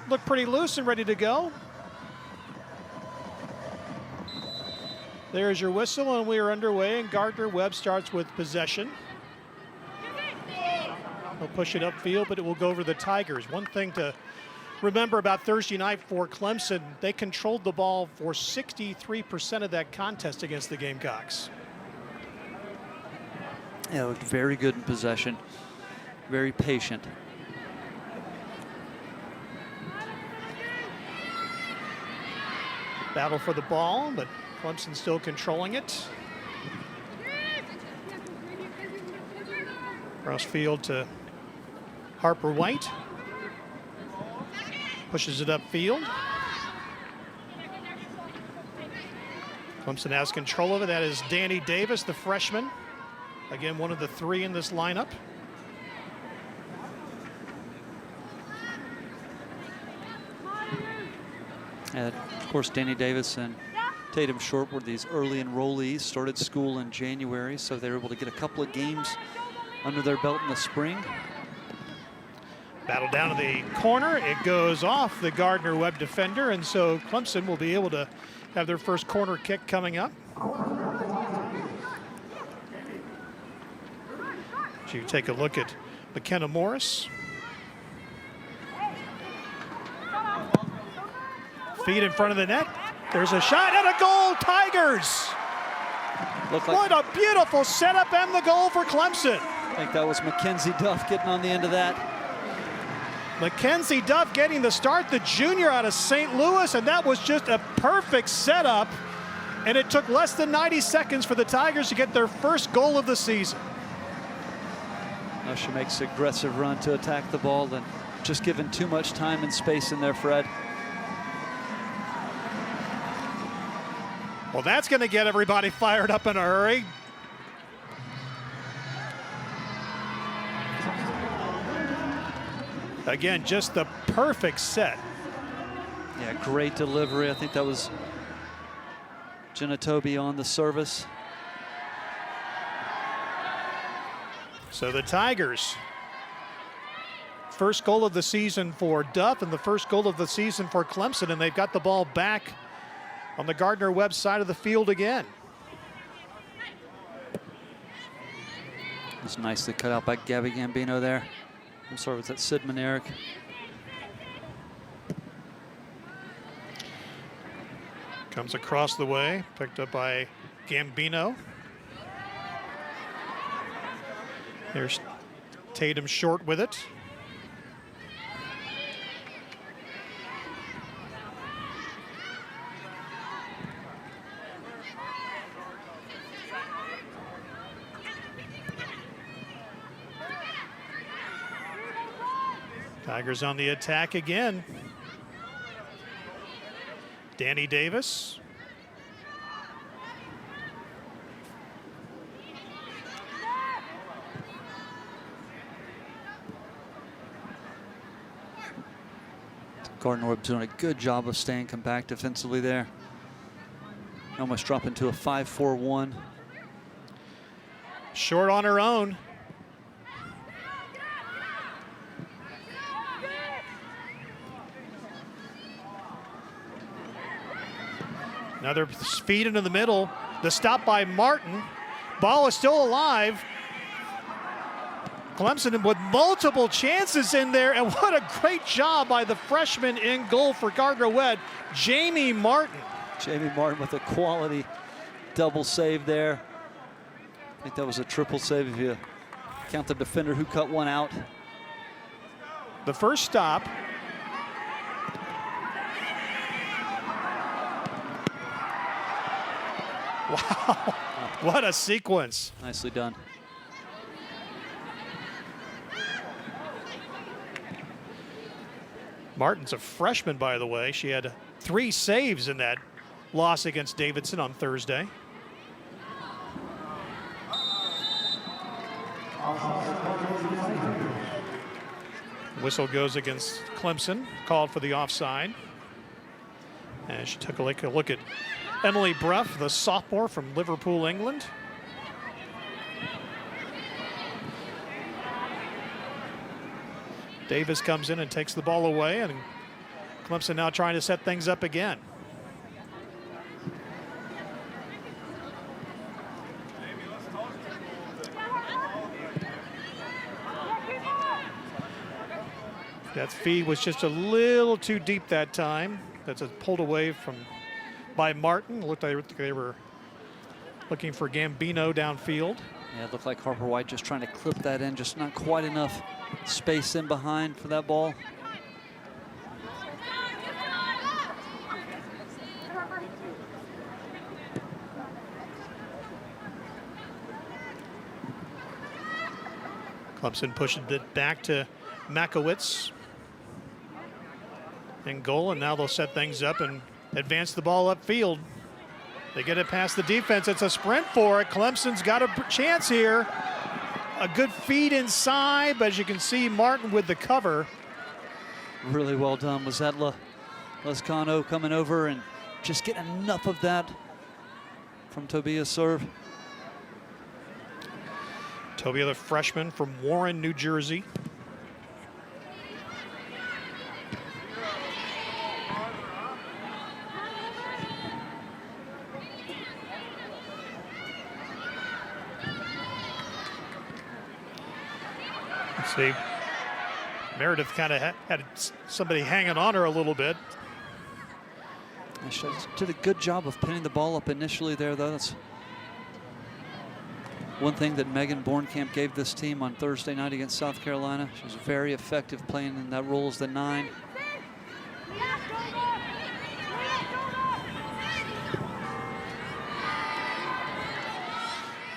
look pretty loose and ready to go. There's your whistle, and we are underway, and Gardner-Webb starts with possession. They'll push it upfield, but it will go over the Tigers. One thing to remember about Thursday night for Clemson, they controlled the ball for 63% of that contest against the Gamecocks. Yeah, looked very good in possession, very patient. Battle for the ball, but Clemson still controlling it. Cross field to Harper White. Pushes it upfield. Clemson has control of it. That is Danny Davis, the freshman. Again, one of the three in this lineup. And of course, Danny Davis and Tatum Short were these early enrollees, started school in January, so they were able to get a couple of games under their belt in the spring. Battle down to the corner. It goes off the Gardner-Webb defender, and so Clemson will be able to have their first corner kick coming up. So you take a look at McKenna Morris. Feet in front of the net. There's a shot and a goal, Tigers! What a beautiful setup and the goal for Clemson. I think that was Mackenzie Duff getting on the end of that. Mackenzie Duff getting the start, the junior out of St. Louis, and that was just a perfect setup. And it took less than 90 seconds for the Tigers to get their first goal of the season. Now she makes an aggressive run to attack the ball, and just given too much time and space in there, Fred. Well, that's going to get everybody fired up in a hurry. Again, just the perfect set. Yeah, great delivery. I think that was Jenna Toby on the service. So the Tigers, first goal of the season for Duff and the first goal of the season for Clemson, and they've got the ball back on the Gardner-Webb side of the field again. It was nicely cut out by Gabby Gambino there. I'm sorry, was that Sid Manerick? Comes across the way, picked up by Gambino. There's Tatum Short with it. Tigers on the attack again. Danny Davis. Gardner-Webb doing a good job of staying compact defensively there. Almost drop into a 5-4-1. Short on her own. Another feed into the middle. The stop by Martin. Ball is still alive. Clemson with multiple chances in there, and what a great job by the freshman in goal for Gardner-Webb, Jamie Martin. Jamie Martin with a quality double save there. I think that was a triple save if you count the defender who cut one out. The first stop. Wow, what a sequence. Nicely done. Martin's a freshman, by the way. She had 3 saves in that loss against Davidson on Thursday. Whistle goes against Clemson, called for the offside. And she took a look at Emily Bruff, the sophomore from Liverpool, England. Davis comes in and takes the ball away, and Clemson now trying to set things up again. That feed was just a little too deep that time. That's pulled away by Martin. It looked like they were looking for Gambino downfield. Yeah, it looked like Harper White just trying to clip that in, just not quite enough space in behind for that ball. Clemson pushing it back to Makowitz in goal, and now they'll set things up and advance the ball upfield. They get it past the defense. It's a sprint for it. Clemson's got a chance here. A good feed inside, but as you can see, Martin with the cover. Really well done. Was that Lascano coming over and just getting enough of that from Tobia's serve? Tobia, the freshman from Warren, New Jersey. Let's see. Meredith kind of had somebody hanging on her a little bit. She did a good job of pinning the ball up initially there, though. That's one thing that Megan Bornkamp gave this team on Thursday night against South Carolina. She was very effective playing in that role as the 9.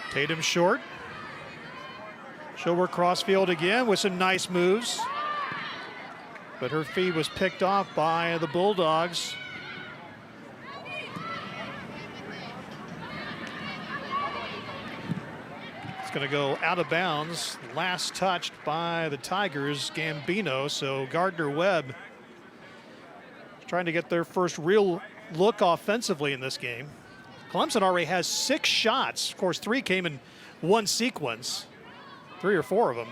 Tatum short. She'll work crossfield again with some nice moves. But her feed was picked off by the Bulldogs. Going to go out of bounds. Last touched by the Tigers, Gambino. So Gardner-Webb trying to get their first real look offensively in this game. Clemson already has 6 shots. Of course, 3 came in one sequence. 3 or 4 of them.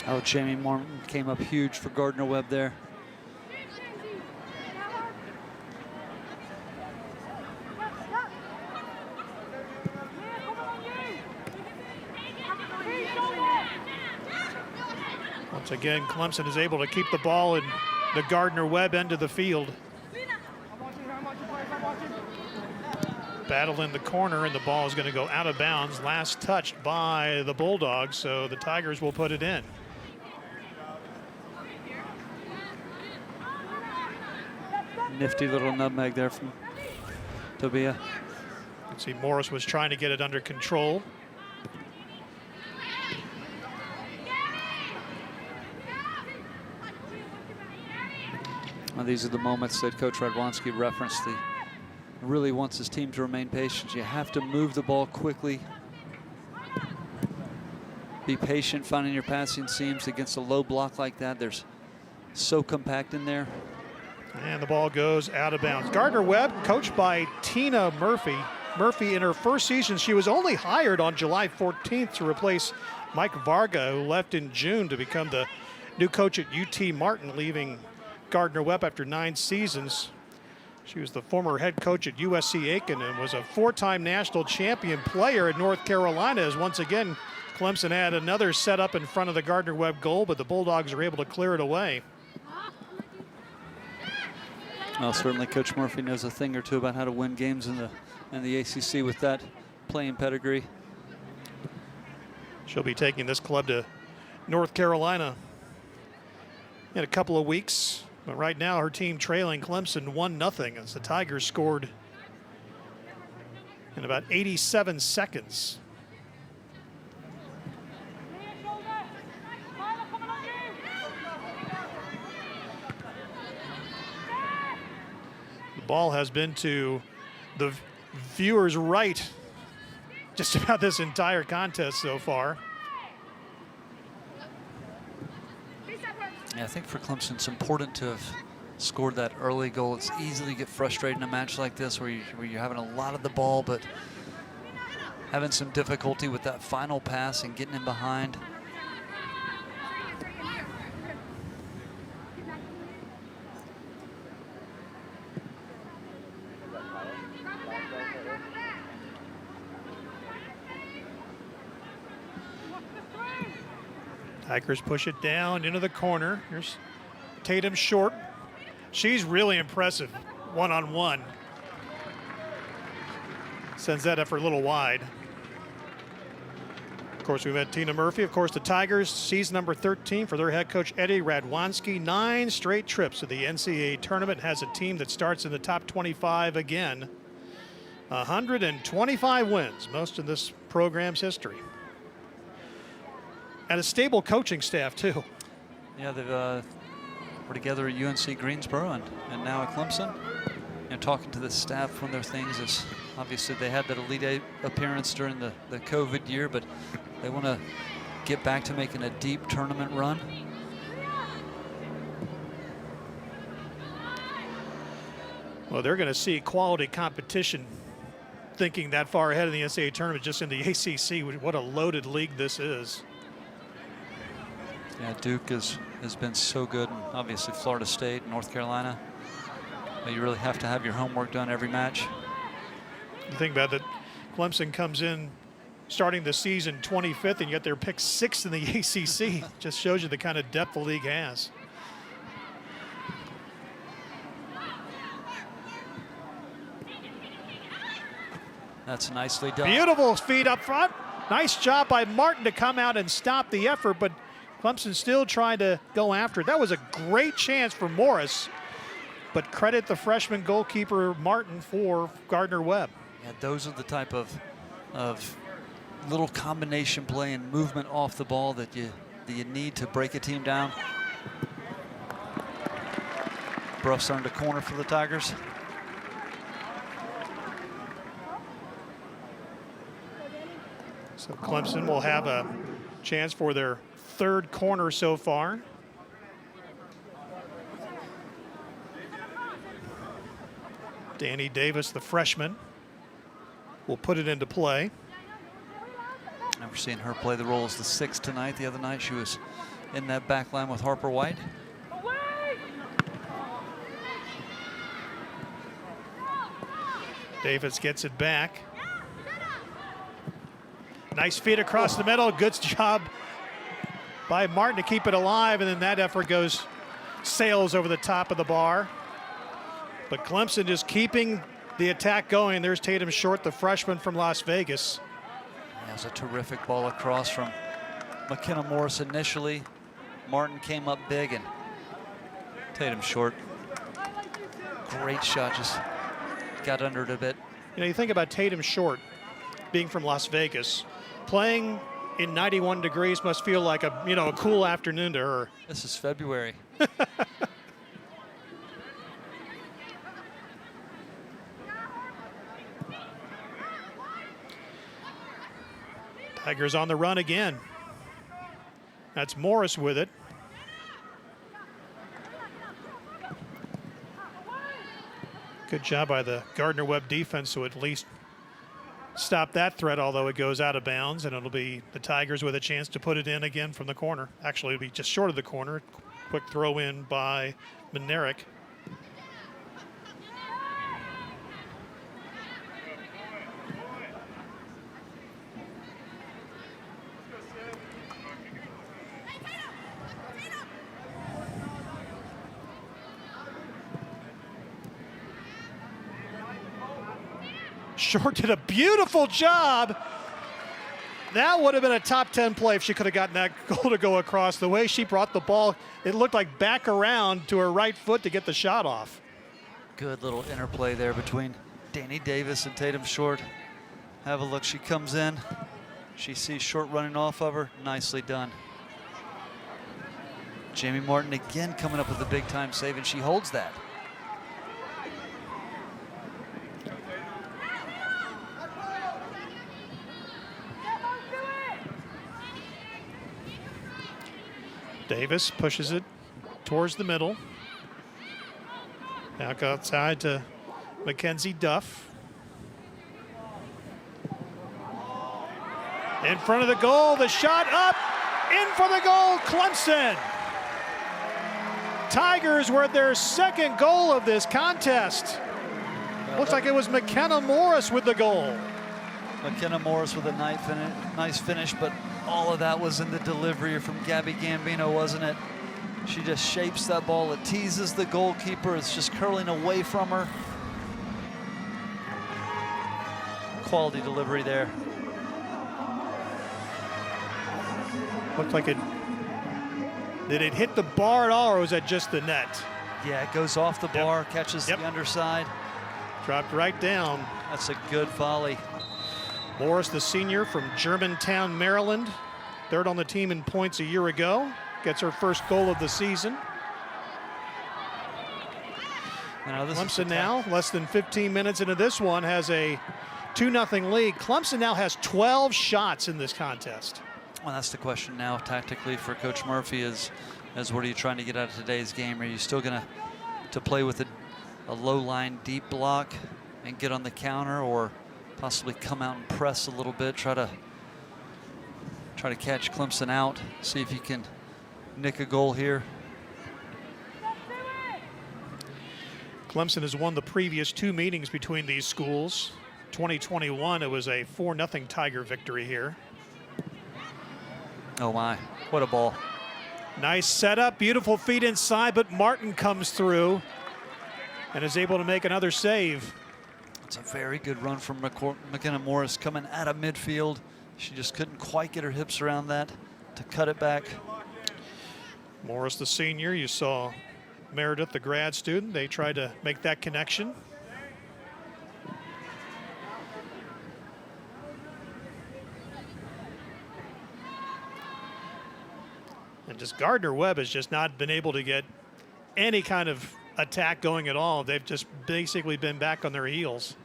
Oh, Jamie Martin came up huge for Gardner-Webb there. Once again, Clemson is able to keep the ball in the Gardner-Webb end of the field. Battle in the corner, and the ball is going to go out of bounds. Last touched by the Bulldogs, so the Tigers will put it in. Nifty little nutmeg there from Tobia. You can see Morris was trying to get it under control. Well, these are the moments that Coach Radwanski referenced. He really wants his team to remain patient. You have to move the ball quickly. Be patient finding your passing seams against a low block like that. There's so compact in there. And the ball goes out of bounds. Gardner-Webb, coached by Tina Murphy. Murphy, in her first season, she was only hired on July 14th to replace Mike Varga, who left in June to become the new coach at UT Martin, leaving Gardner-Webb after 9 seasons. She was the former head coach at USC Aiken and was a 4-time national champion player at North Carolina, as once again Clemson had another set up in front of the Gardner-Webb goal, but the Bulldogs are able to clear it away. Well, certainly Coach Murphy knows a thing or two about how to win games in the ACC with that playing pedigree. She'll be taking this club to North Carolina in a couple of weeks. But right now, her team trailing Clemson 1-0 as the Tigers scored in about 87 seconds. The ball has been to the viewers' right just about this entire contest so far. Yeah, I think for Clemson, it's important to have scored that early goal. It's easy to get frustrated in a match like this where you're having a lot of the ball, but having some difficulty with that final pass and getting in behind. Tigers push it down into the corner. Here's Tatum short. She's really impressive one-on-one. Sends that effort a little wide. Of course, we've had Tina Murphy. Of course, the Tigers, season number 13 for their head coach, Eddie Radwanski. 9 straight trips to the NCAA tournament. Has a team that starts in the top 25 again. 125 wins, most in this program's history. And a stable coaching staff, too. Yeah, they were together at UNC Greensboro and now at Clemson. Talking to the staff, one of their things is obviously they had that Elite Eight appearance during the COVID year, but they want to get back to making a deep tournament run. Well, they're going to see quality competition thinking that far ahead of the NCAA tournament, just in the ACC. What a loaded league this is. Yeah, Duke has been so good, and obviously Florida State, North Carolina. But you really have to have your homework done every match. You think about that, Clemson comes in starting the season 25th, and yet they're picked 6th in the ACC. Just shows you the kind of depth the league has. That's nicely done. Beautiful feed up front. Nice job by Martin to come out and stop the effort, but Clemson still trying to go after it. That was a great chance for Morris, but credit the freshman goalkeeper Martin for Gardner-Webb. Yeah, those are the type of little combination play and movement off the ball that you need to break a team down. Bruff's earned a corner for the Tigers. So Clemson will have a chance for their 3rd corner so far. Danny Davis, the freshman, will put it into play. Never seen her play the role as the 6th tonight. The other night she was in that back line with Harper White. Davis gets it back. Nice feed across the middle. Good job by Martin to keep it alive, and then that effort sails over the top of the bar. But Clemson just keeping the attack going. There's Tatum Short, the freshman from Las Vegas. That was a terrific ball across from McKenna Morris initially. Martin came up big, and Tatum Short, great shot, just got under it a bit. You know, you think about Tatum Short being from Las Vegas. Playing in 91 degrees must feel like a cool afternoon to her. This is February. Tigers on the run again. That's Morris with it. Good job by the Gardner-Webb defense to at least stop that threat, although it goes out of bounds, and it'll be the Tigers with a chance to put it in again from the corner. Actually, it'll be just short of the corner. Quick throw in by Menerick. Short did a beautiful job. That would have been a top 10 play if she could have gotten that goal to go across. The way she brought the ball, it looked like back around to her right foot to get the shot off. Good little interplay there between Danny Davis and Tatum Short. Have a look, she comes in. She sees Short running off of her. Nicely done. Jamie Martin again coming up with a big time save, and she holds that. Davis pushes it towards the middle. Back outside to Mackenzie Duff. In front of the goal, the shot up, in for the goal, Clemson. Tigers were their 2nd goal of this contest. Looks like it was McKenna Morris with the goal. McKenna Morris with a nice finish, but All of that was in the delivery from Gabby Gambino, wasn't it? She just shapes that ball. It teases the goalkeeper. It's just curling away from her. Quality delivery there. Looked like it. Did it hit the bar at all, or was that just the net? Yeah, it goes off the bar, catches the underside. Dropped right down. That's a good volley. Morris, the senior from Germantown, Maryland, third on the team in points a year ago, gets her first goal of the season. Clemson now, less than 15 minutes into this one, has a 2-0 lead. Clemson now has 12 shots in this contest. Well, that's the question now tactically for Coach Murphy is what are you trying to get out of today's game? Are you still going to play with a low line deep block and get on the counter, or possibly come out and press a little bit, try to catch Clemson out, see if you can nick a goal here? Clemson has won the previous 2 meetings between these schools. 2021, it was a 4-0 Tiger victory here. Oh my, what a ball. Nice setup, beautiful feet inside, but Martin comes through and is able to make another save. It's a very good run from McKenna Morris coming out of midfield. She just couldn't quite get her hips around that to cut it back. Morris, the senior, you saw Meredith, the grad student. They tried to make that connection. And just Gardner-Webb has just not been able to get any kind of attack going at all. They've just basically been back on their heels.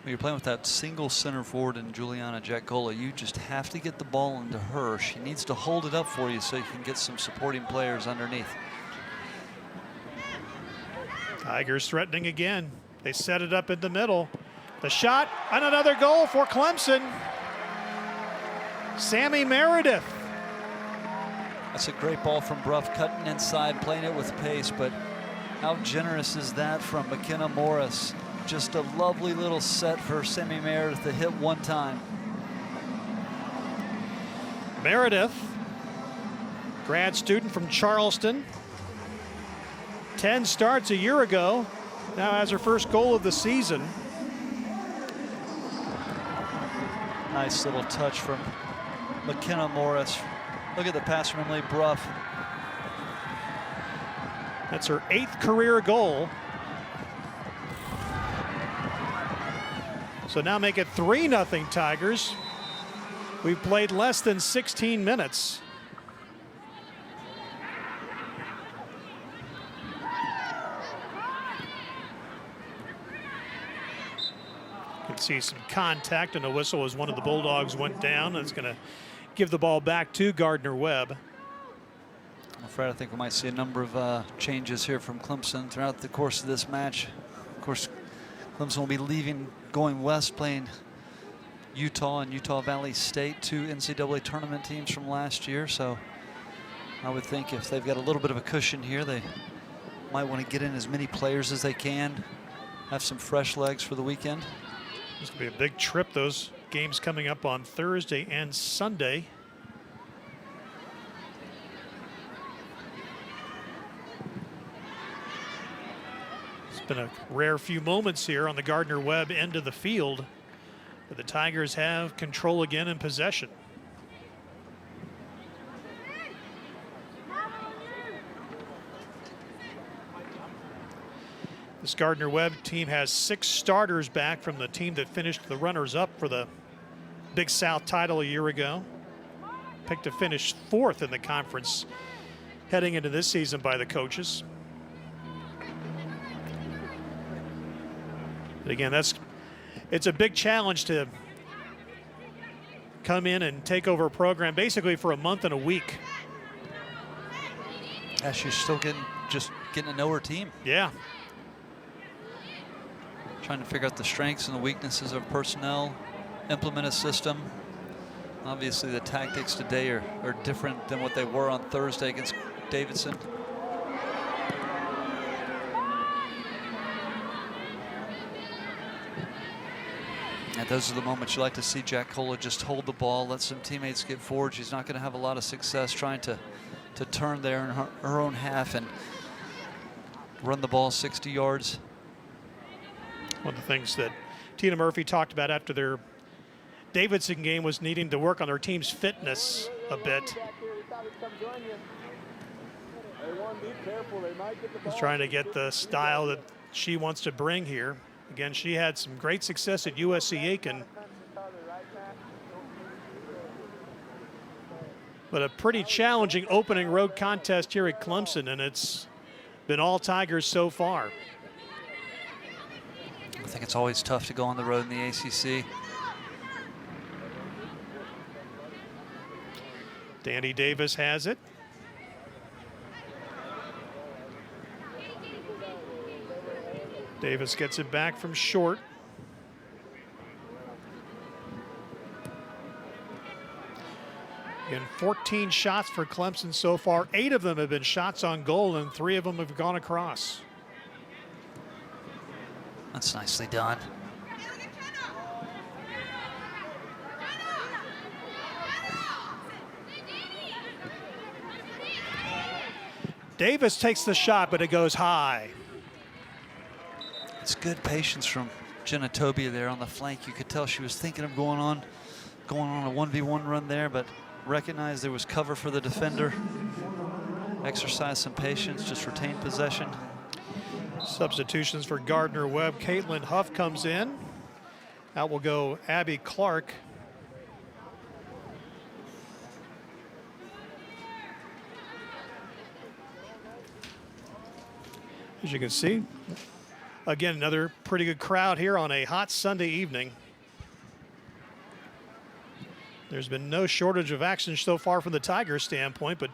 When you're playing with that single center forward in Juliana Jacola, you just have to get the ball into her. She needs to hold it up for you so you can get some supporting players underneath. Tigers threatening again. They set it up in the middle. The shot and another goal for Clemson. Sammy Meredith. That's a great ball from Bruff, cutting inside, playing it with pace, but how generous is that from McKenna Morris? Just a lovely little set for Sammy Meredith to hit one time. Meredith, grad student from Charleston. 10 starts a year ago, now has her first goal of the season. Nice little touch from McKenna Morris. Look at the pass from Emily Bruff. That's her 8th career goal. So now make it 3-0 Tigers. We've played less than 16 minutes. You can see some contact and a whistle as one of the Bulldogs went down. It's going to give the ball back to Gardner-Webb. Well, Fred, I think we might see a number of changes here from Clemson throughout the course of this match. Of course, Clemson will be leaving, going west, playing Utah and Utah Valley State, 2 NCAA tournament teams from last year. So I would think if they've got a little bit of a cushion here, they might want to get in as many players as they can, have some fresh legs for the weekend. It's going to be a big trip. Those games coming up on Thursday and Sunday. It's been a rare few moments here on the Gardner-Webb end of the field, but the Tigers have control again in possession. This Gardner-Webb team has 6 starters back from the team that finished the runners-up for the Big South title a year ago. Picked to finish 4th in the conference heading into this season by the coaches. But again, it's a big challenge to come in and take over a program basically for a month and a week. Yeah, she's still just getting to know her team. Yeah. Trying to figure out the strengths and the weaknesses of personnel, implement a system. Obviously, the tactics today are different than what they were on Thursday against Davidson. And those are the moments you like to see Jack Cola just hold the ball, let some teammates get forward. She's not going to have a lot of success trying to turn there in her own half and run the ball 60 yards. One of the things that Tina Murphy talked about after their Davidson game was needing to work on their team's fitness a bit. Just trying to get the style that she wants to bring here. Again, she had some great success at USC Aiken. But a pretty challenging opening road contest here at Clemson, and it's been all Tigers so far. I think it's always tough to go on the road in the ACC. Danny Davis has it. Davis gets it back from short. Again, 14 shots for Clemson so far. 8 of them have been shots on goal, and 3 of them have gone across. That's nicely done. Davis takes the shot, but it goes high. It's good patience from Jenna Tobia there on the flank. You could tell she was thinking of going on a 1v1 run there, but recognized there was cover for the defender. Exercised some patience, just retained possession. Substitutions for Gardner-Webb. Caitlin Huff comes in. Out will go Abby Clark. As you can see, again, another pretty good crowd here on a hot Sunday evening. There's been no shortage of action so far from the Tigers standpoint, but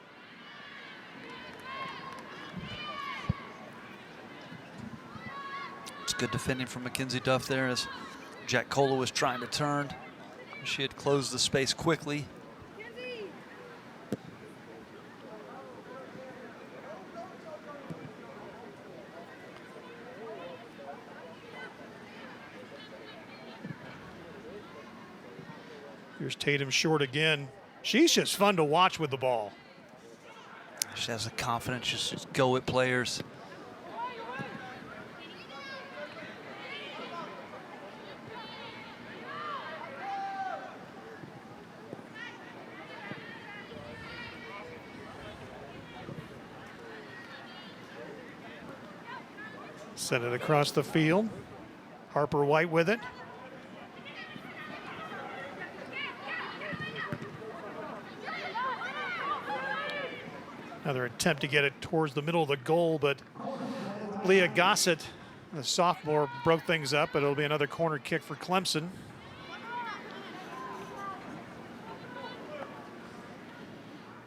it's good defending from Mackenzie Duff there as Jack Cola was trying to turn. She had closed the space quickly. Here's Tatum short again. She's just fun to watch with the ball. She has the confidence, just go at players. Send it across the field. Harper White with it. Another attempt to get it towards the middle of the goal, but Leah Gossett, the sophomore, broke things up, but it'll be another corner kick for Clemson.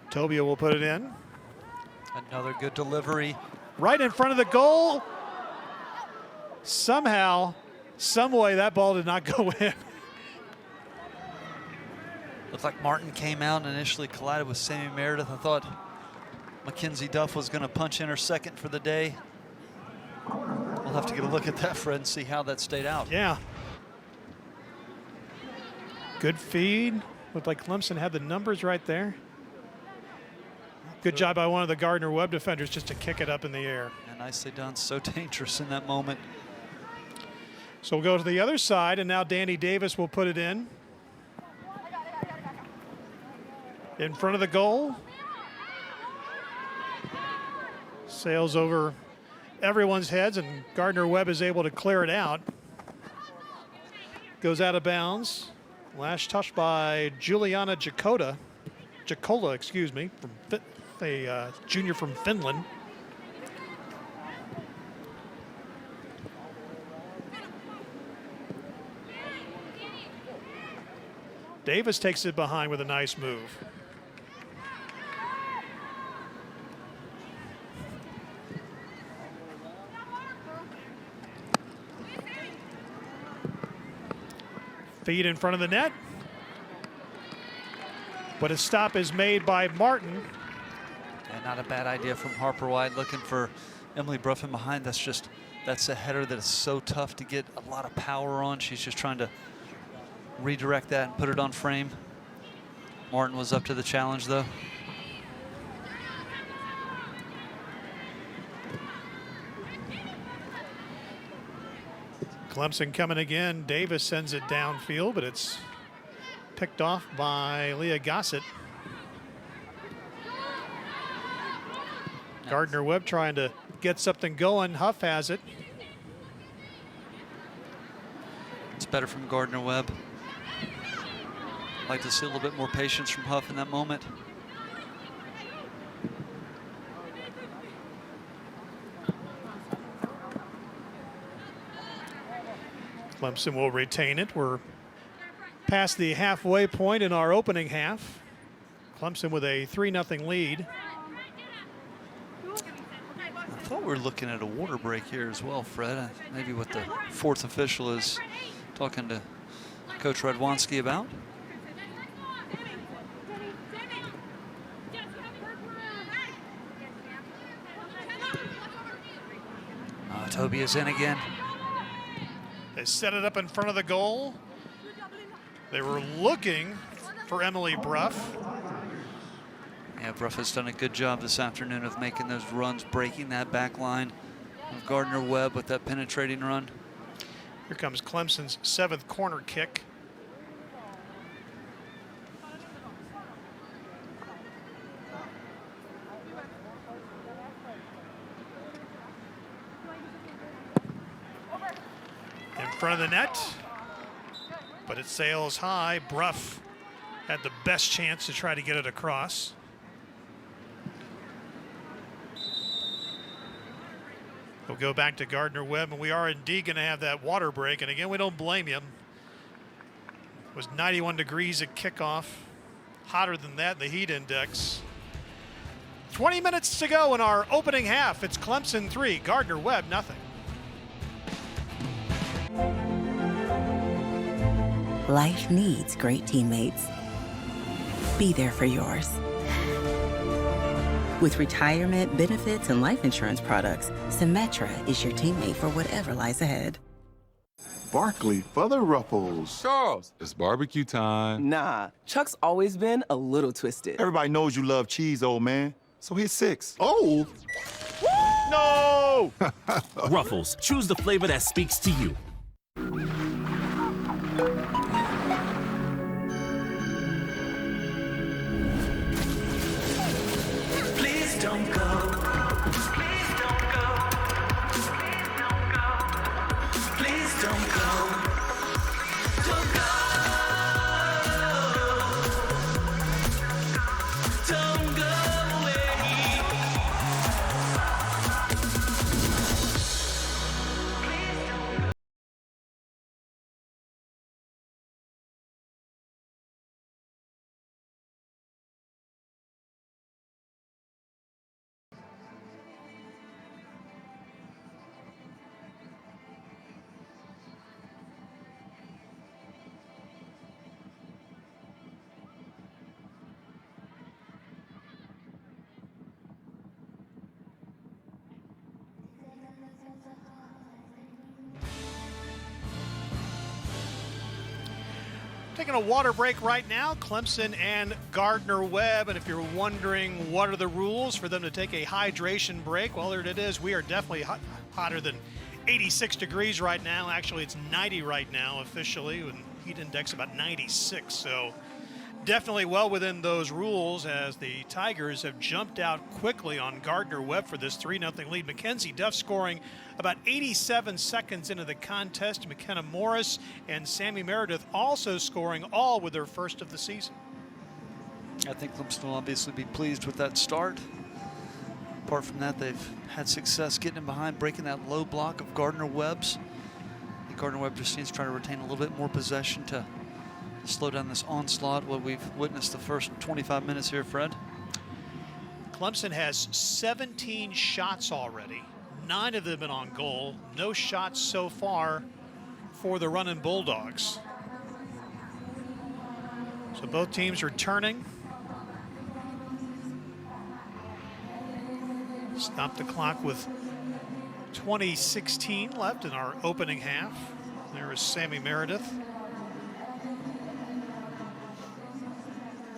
Tobia will put it in. Another good delivery. Right in front of the goal. Somehow, some way, that ball did not go in. Looked like Martin came out and initially collided with Sammy Meredith. I thought Mackenzie Duff was going to punch in her second for the day. We'll have to get a look at that, Fred, and see how that stayed out. Yeah. Good feed. Looked like Clemson had the numbers right there. Good job by one of the Gardner-Webb defenders just to kick it up in the air. And nicely done. So dangerous in that moment. So we'll go to the other side, and now Danny Davis will put it in. In front of the goal. Sails over everyone's heads, and Gardner-Webb is able to clear it out. Goes out of bounds. Last touch by Juliana Jacola, excuse me, from a junior from Finland. Davis takes it behind with a nice move. Feed in front of the net. But a stop is made by Martin. And not a bad idea from Harper White, looking for Emily Bruffin behind. That's a header that is so tough to get a lot of power on. She's just trying to redirect that and put it on frame. Martin was up to the challenge, though. Clemson coming again. Davis sends it downfield, but it's picked off by Leah Gossett. Gardner-Webb trying to get something going. Huff has it. It's better from Gardner-Webb. Like to see a little bit more patience from Huff in that moment. Clemson will retain it. We're past the halfway point in our opening half. Clemson with a 3-0 lead. I thought we were looking at a water break here as well, Fred. Maybe what the fourth official is talking to Coach Radwanski about. Toby is in again. They set it up in front of the goal. They were looking for Emily Bruff. Yeah, Bruff has done a good job this afternoon of making those runs, breaking that back line of Gardner-Webb with that penetrating run. Here comes Clemson's 7th corner kick. In front of the net, but it sails high. Bruff had the best chance to try to get it across. We'll go back to Gardner-Webb, and we are indeed going to have that water break. And again, we don't blame you. It was 91 degrees at kickoff. Hotter than that in the heat index. 20 minutes to go in our opening half. It's Clemson 3, Gardner-Webb nothing. Life needs great teammates. Be there for yours. With retirement, benefits, and life insurance products, Symetra is your teammate for whatever lies ahead. Barkley for the Ruffles. Charles, it's barbecue time. Nah, Chuck's always been a little twisted. Everybody knows you love cheese, old man. So here's 6. Oh! No! Ruffles, choose the flavor that speaks to you. Please don't go. Please don't go. Please don't go. Don't go. Don't go away. Taking a water break right now, Clemson and Gardner-Webb. And if you're wondering what are the rules for them to take a hydration break, well, there it is. We are definitely hotter than 86 degrees right now. Actually, it's 90 right now officially, and heat index about 96. So definitely well within those rules as the Tigers have jumped out quickly on Gardner-Webb for this 3-0 lead. Mackenzie Duff scoring about 87 seconds into the contest. McKenna Morris and Sammy Meredith also scoring, all with their first of the season. I think Clemson will obviously be pleased with that start. Apart from that, they've had success getting in behind, breaking that low block of Gardner-Webb's. Gardner-Webb just needs to try to retain a little bit more possession to slow down this onslaught, what we've witnessed the first 25 minutes here, Fred. Clemson has 17 shots already. 9 of them have been on goal. No shots so far for the Runnin Bulldogs. So both teams returning. Stop the clock with 20:16 left in our opening half. There is Sammy Meredith.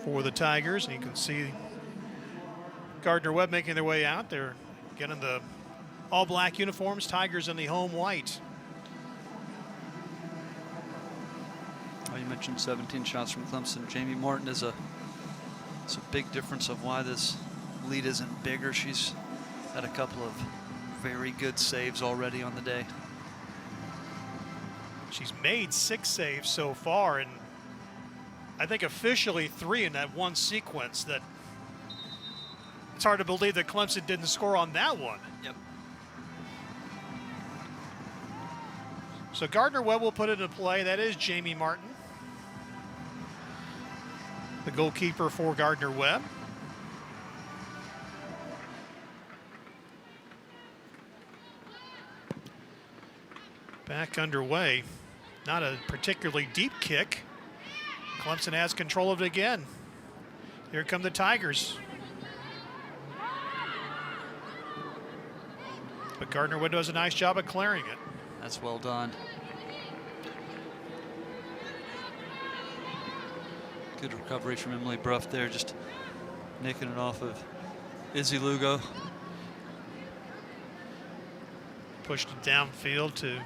for the Tigers. And you can see Gardner-Webb making their way out. They're getting the all-black uniforms, Tigers in the home white. Oh, you mentioned 17 shots from Clemson. Jamie Martin is it's a big difference of why this lead isn't bigger. She's had a couple of very good saves already on the day. She's made 6 saves so far, and I think officially 3 in that one sequence. That it's hard to believe that Clemson didn't score on that one. Yep. So Gardner-Webb will put it in play. That is Jamie Martin, the goalkeeper for Gardner-Webb. Back underway. Not a particularly deep kick. Clemson has control of it again. Here come the Tigers. But Gardner-Webb does a nice job of clearing it. That's well done. Good recovery from Emily Bruff there, just nicking it off of Izzy Lugo. Pushed it downfield to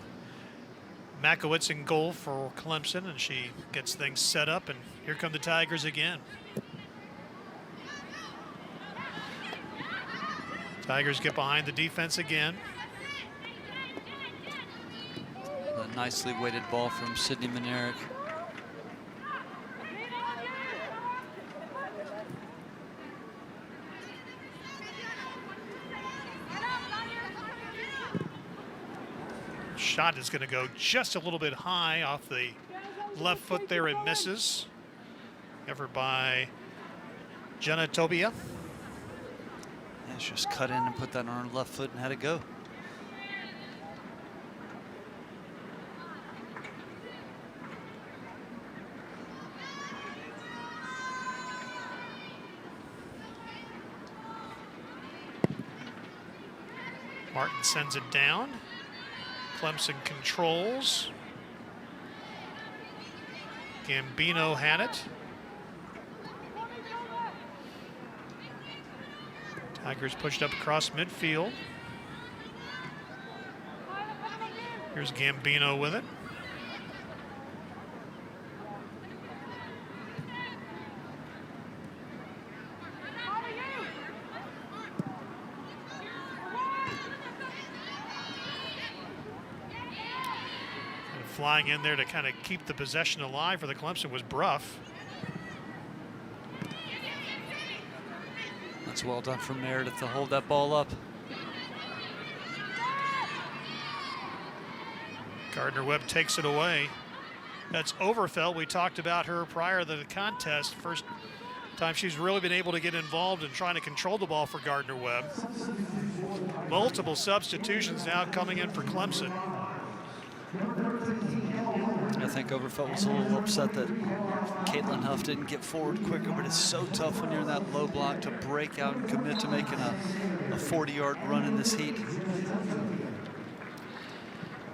Makowitz in goal for Clemson, and she gets things set up, and here come the Tigers again. Tigers get behind the defense again. A nicely weighted ball from Sydney Manerick. Shot is going to go just a little bit high off the left foot there and misses. Effort by Jenna Tobia. Yeah, she just cut in and put that on her left foot and had it go. Martin sends it down. Clemson controls. Gambino had it. Tigers pushed up across midfield. Here's Gambino with it. Flying in there to kind of keep the possession alive for the Clemson was Bruff. That's well done from Meredith to hold that ball up. Gardner-Webb takes it away. That's Overfelt. We talked about her prior to the contest. First time she's really been able to get involved in trying to control the ball for Gardner-Webb. Multiple substitutions now coming in for Clemson. I think Overfelt was a little upset that Caitlin Huff didn't get forward quicker, but it's so tough when you're in that low block to break out and commit to making a 40-yard run in this heat.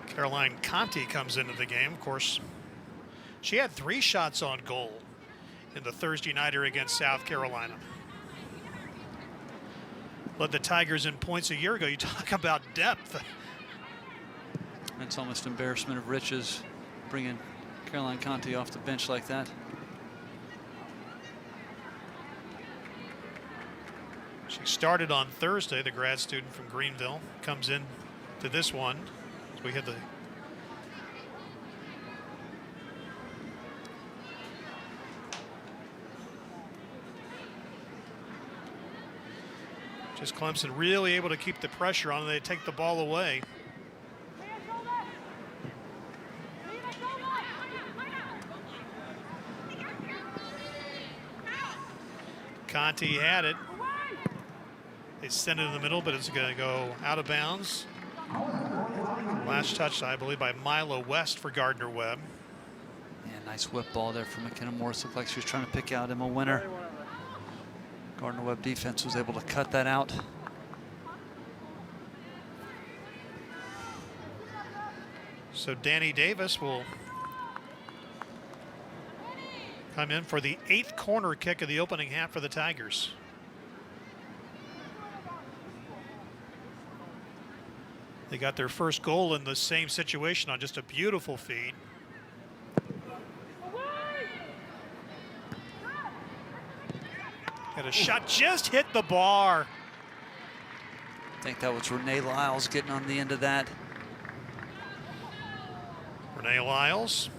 Caroline Conti comes into the game. Of course, she had 3 shots on goal in the Thursday nighter against South Carolina. Led the Tigers in points a year ago. You talk about depth. It's almost embarrassment of riches bringing Caroline Conti off the bench like that. She started on Thursday, the grad student from Greenville. Comes in to this one. So we had the just Clemson really able to keep the pressure on, and they take the ball away. Conti had it. They send it in the middle, but it's going to go out of bounds. Last touch, I believe, by Milo West for Gardner-Webb. Yeah, nice whip ball there from McKenna Morris. Looked like she was trying to pick out Emma Wennar. Gardner-Webb defense was able to cut that out. So Danny Davis will come in for the 8th corner kick of the opening half for the Tigers. They got their first goal in the same situation on just a beautiful feed. And a shot just hit the bar. I think that was Renee Lyles getting on the end of that. Renee Lyles,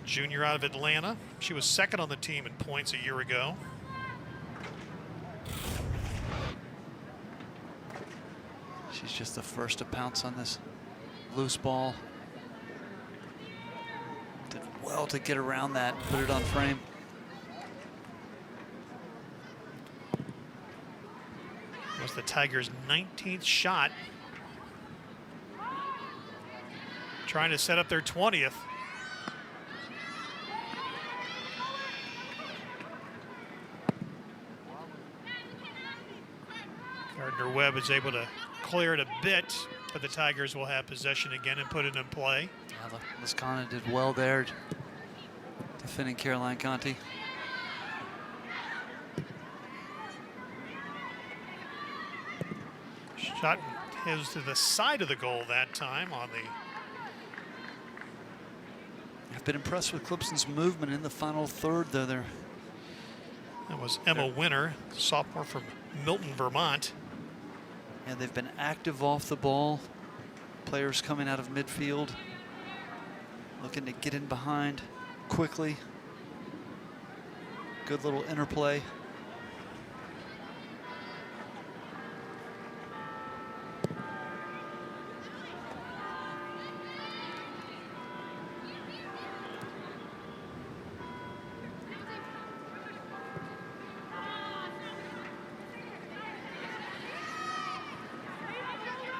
junior out of Atlanta. She was second on the team in points a year ago. She's just the first to pounce on this loose ball. Did well to get around that, put it on frame. Was the Tigers' 19th shot. Trying to set up their 20th. Gardner-Webb is able to clear it a bit, but the Tigers will have possession again and put it in play. Yeah, Lascana did well there, defending Caroline Conti. Shot is to the side of the goal that time on the... I've been impressed with Clemson's movement in the final third, though. That was Emma Wennar, sophomore from Milton, Vermont. Yeah, they've been active off the ball. Players coming out of midfield, looking to get in behind quickly. Good little interplay.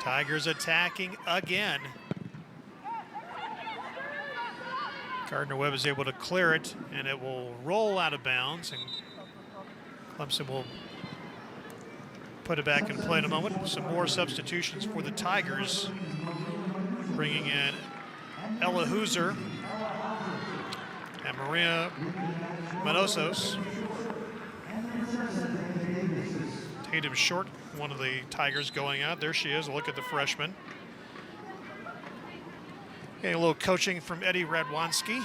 Tigers attacking again. Gardner-Webb is able to clear it, and it will roll out of bounds, and Clemson will put it back in play in a moment. Some more substitutions for the Tigers, bringing in Ella Hooser and Maria Manosos. Tatum Short, one of the Tigers, going out. There she is. Look at the freshman. Getting a little coaching from Eddie Radwanski.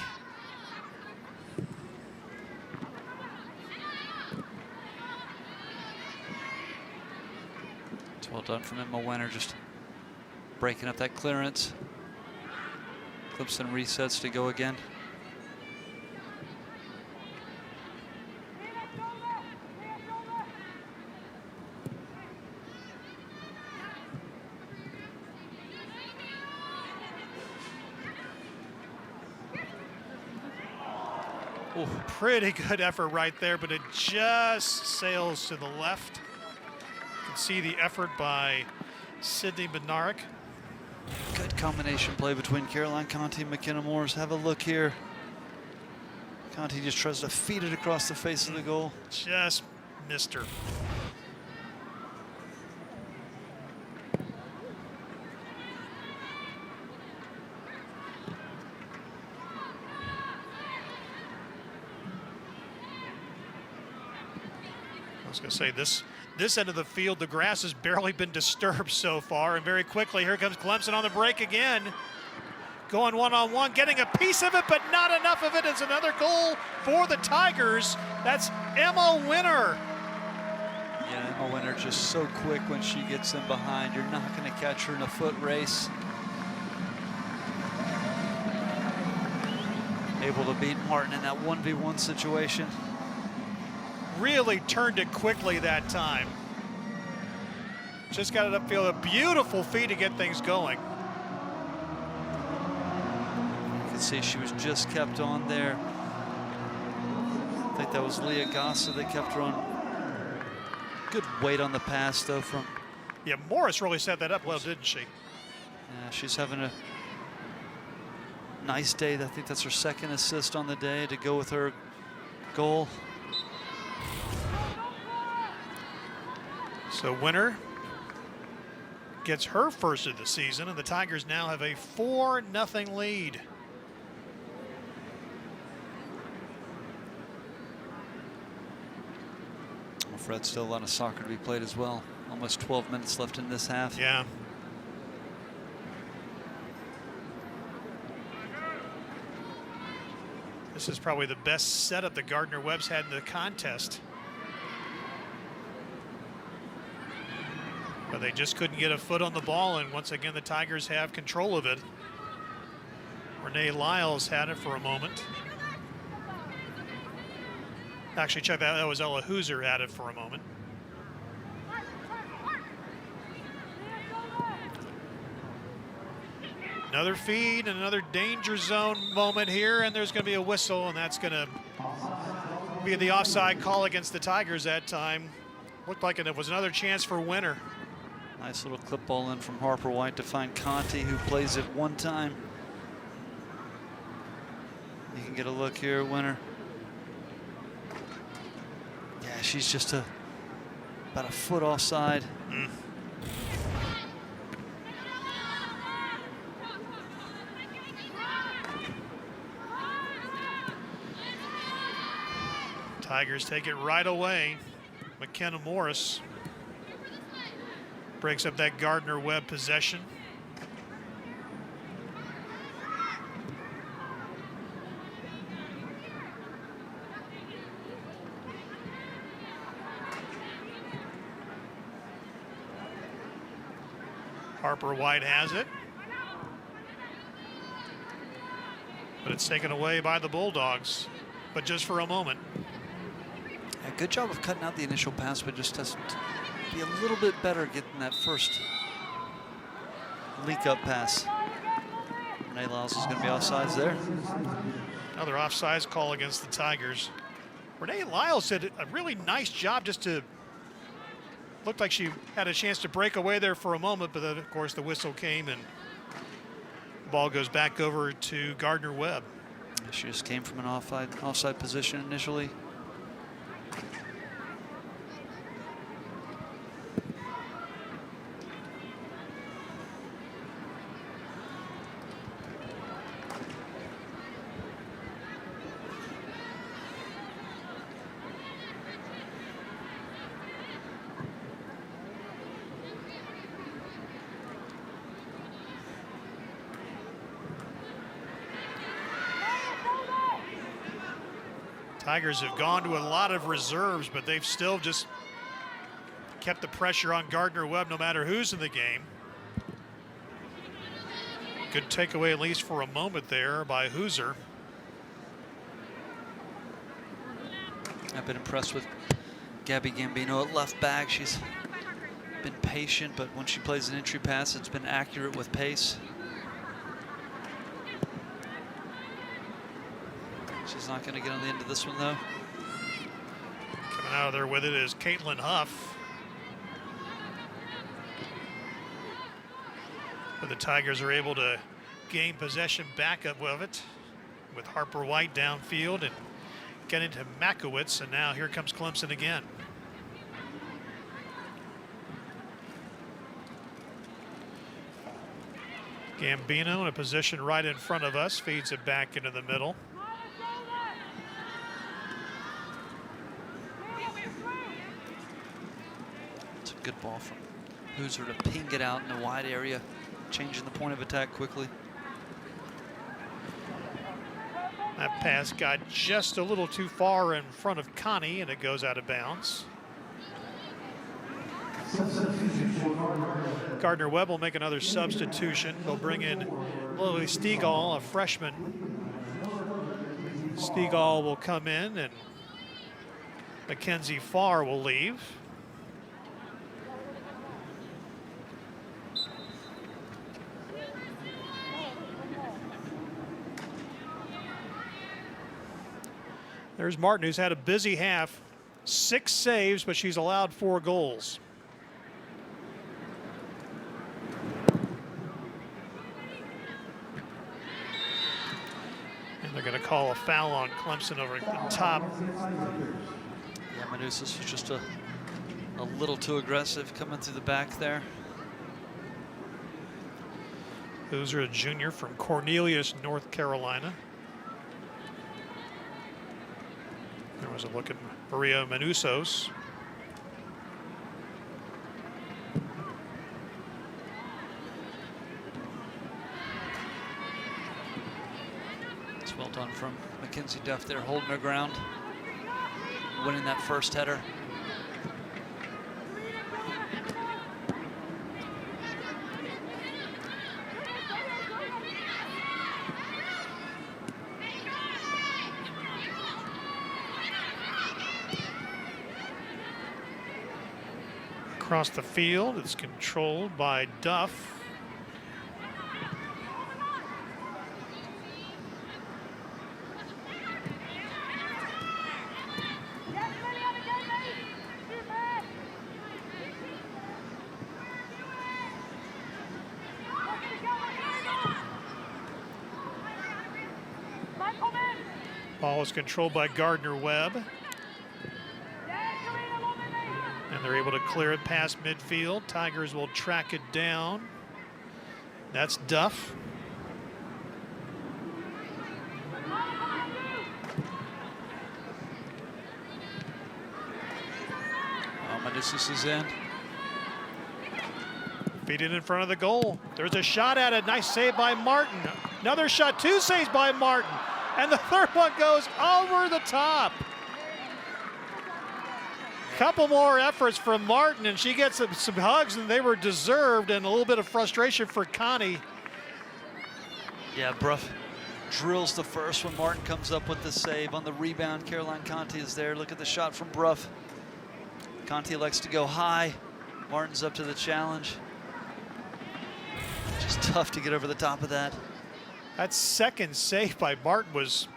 It's well done from Emma Wennar, just breaking up that clearance. Clemson resets to go again. Oh, pretty good effort right there, but it just sails to the left. You can see the effort by Sydney Bednarik. Good combination play between Caroline Conti and McKenna Morris. Have a look here. Conti just tries to feed it across the face of the goal. Just missed her. I was going to say, this end of the field, the grass has barely been disturbed so far, and very quickly here comes Clemson on the break again. Going one-on-one, getting a piece of it, but not enough of it. It's another goal for the Tigers. That's Emma Wennar. Yeah, Emma Wennar just so quick when she gets in behind. You're not going to catch her in a foot race. Able to beat Martin in that 1v1 situation. Really turned it quickly that time. Just got it upfield. A beautiful feed to get things going. You can see she was just kept on there. I think that was Leah Gossa that kept her on. Good weight on the pass, though, from... Yeah, Morris really set that up well, didn't she? Yeah, she's having a nice day. I think that's her second assist on the day to go with her goal. So Wennar gets her first of the season, and the Tigers now have a 4-0 lead. Fred, still a lot of soccer to be played as well. Almost 12 minutes left in this half. Yeah. This is probably the best setup the Gardner-Webb's had in the contest. But they just couldn't get a foot on the ball, and once again the Tigers have control of it. Renee Lyles had it for a moment. Actually, check that. That was Ella Hooser had it for a moment. Another feed and another danger zone moment here, and there's going to be a whistle, and that's going to be the offside call against the Tigers that time. Looked like it was another chance for Wennar. Nice little clip ball in from Harper White to find Conti, who plays it one time. You can get a look here, Wennar. Yeah, she's just about a foot offside. Tigers take it right away. McKenna Morris breaks up that Gardner-Webb possession. Harper White has it, but it's taken away by the Bulldogs, but just for a moment. A good job of cutting out the initial pass, but just has to be a little bit better getting that first leak up pass. Renee Lyles is going to be offsides there. Another offsides call against the Tigers. Renee Lyles did a really nice job just to looked like she had a chance to break away there for a moment, but then of course the whistle came and the ball goes back over to Gardner-Webb. She just came from an offside position initially. Tigers have gone to a lot of reserves, but they've still just kept the pressure on Gardner-Webb no matter who's in the game. Good takeaway, at least for a moment there, by Hooser. I've been impressed with Gabby Gambino at left back. She's been patient, but when she plays an entry pass, it's been accurate with pace. She's not going to get on the end of this one, though. Coming out of there with it is Caitlin Huff. But the Tigers are able to gain possession back up with it, with Harper White downfield and get into Makowitz, and now here comes Clemson again. Gambino in a position right in front of us, feeds it back into the middle. It's a good ball from Hooser to ping it out in the wide area, changing the point of attack quickly. That pass got just a little too far in front of Connie, and it goes out of bounds. Gardner-Webb will make another substitution. They'll bring in Lily Stegall, a freshman. Stegall will come in, and Mackenzie Farr will leave. There's Martin, who's had a busy half. 6 saves, but she's allowed 4 goals. And they're going to call a foul on Clemson over at the top. Yeah, Manousis was just a little too aggressive coming through the back there. Hooser, a junior from Cornelius, North Carolina. There was a look at Maria Manousos. fun from Mackenzie Duff there, holding her ground, winning that first header. Across the field, it's controlled by Duff. Ball is controlled by Gardner-Webb. And they're able to clear it past midfield. Tigers will track it down. That's Duff. Meneses is in. Feed it in front of the goal. There's a shot at it. Nice save by Martin. Another shot, 2 saves by Martin. And the third one goes over the top. Couple more efforts from Martin, and she gets some hugs, and they were deserved, and a little bit of frustration for Connie. Yeah, Bruff drills the first one. Martin comes up with the save. On the rebound, Caroline Conti is there. Look at the shot from Bruff. Conti likes to go high. Martin's up to the challenge. Just tough to get over the top of that. That second save by Martin was,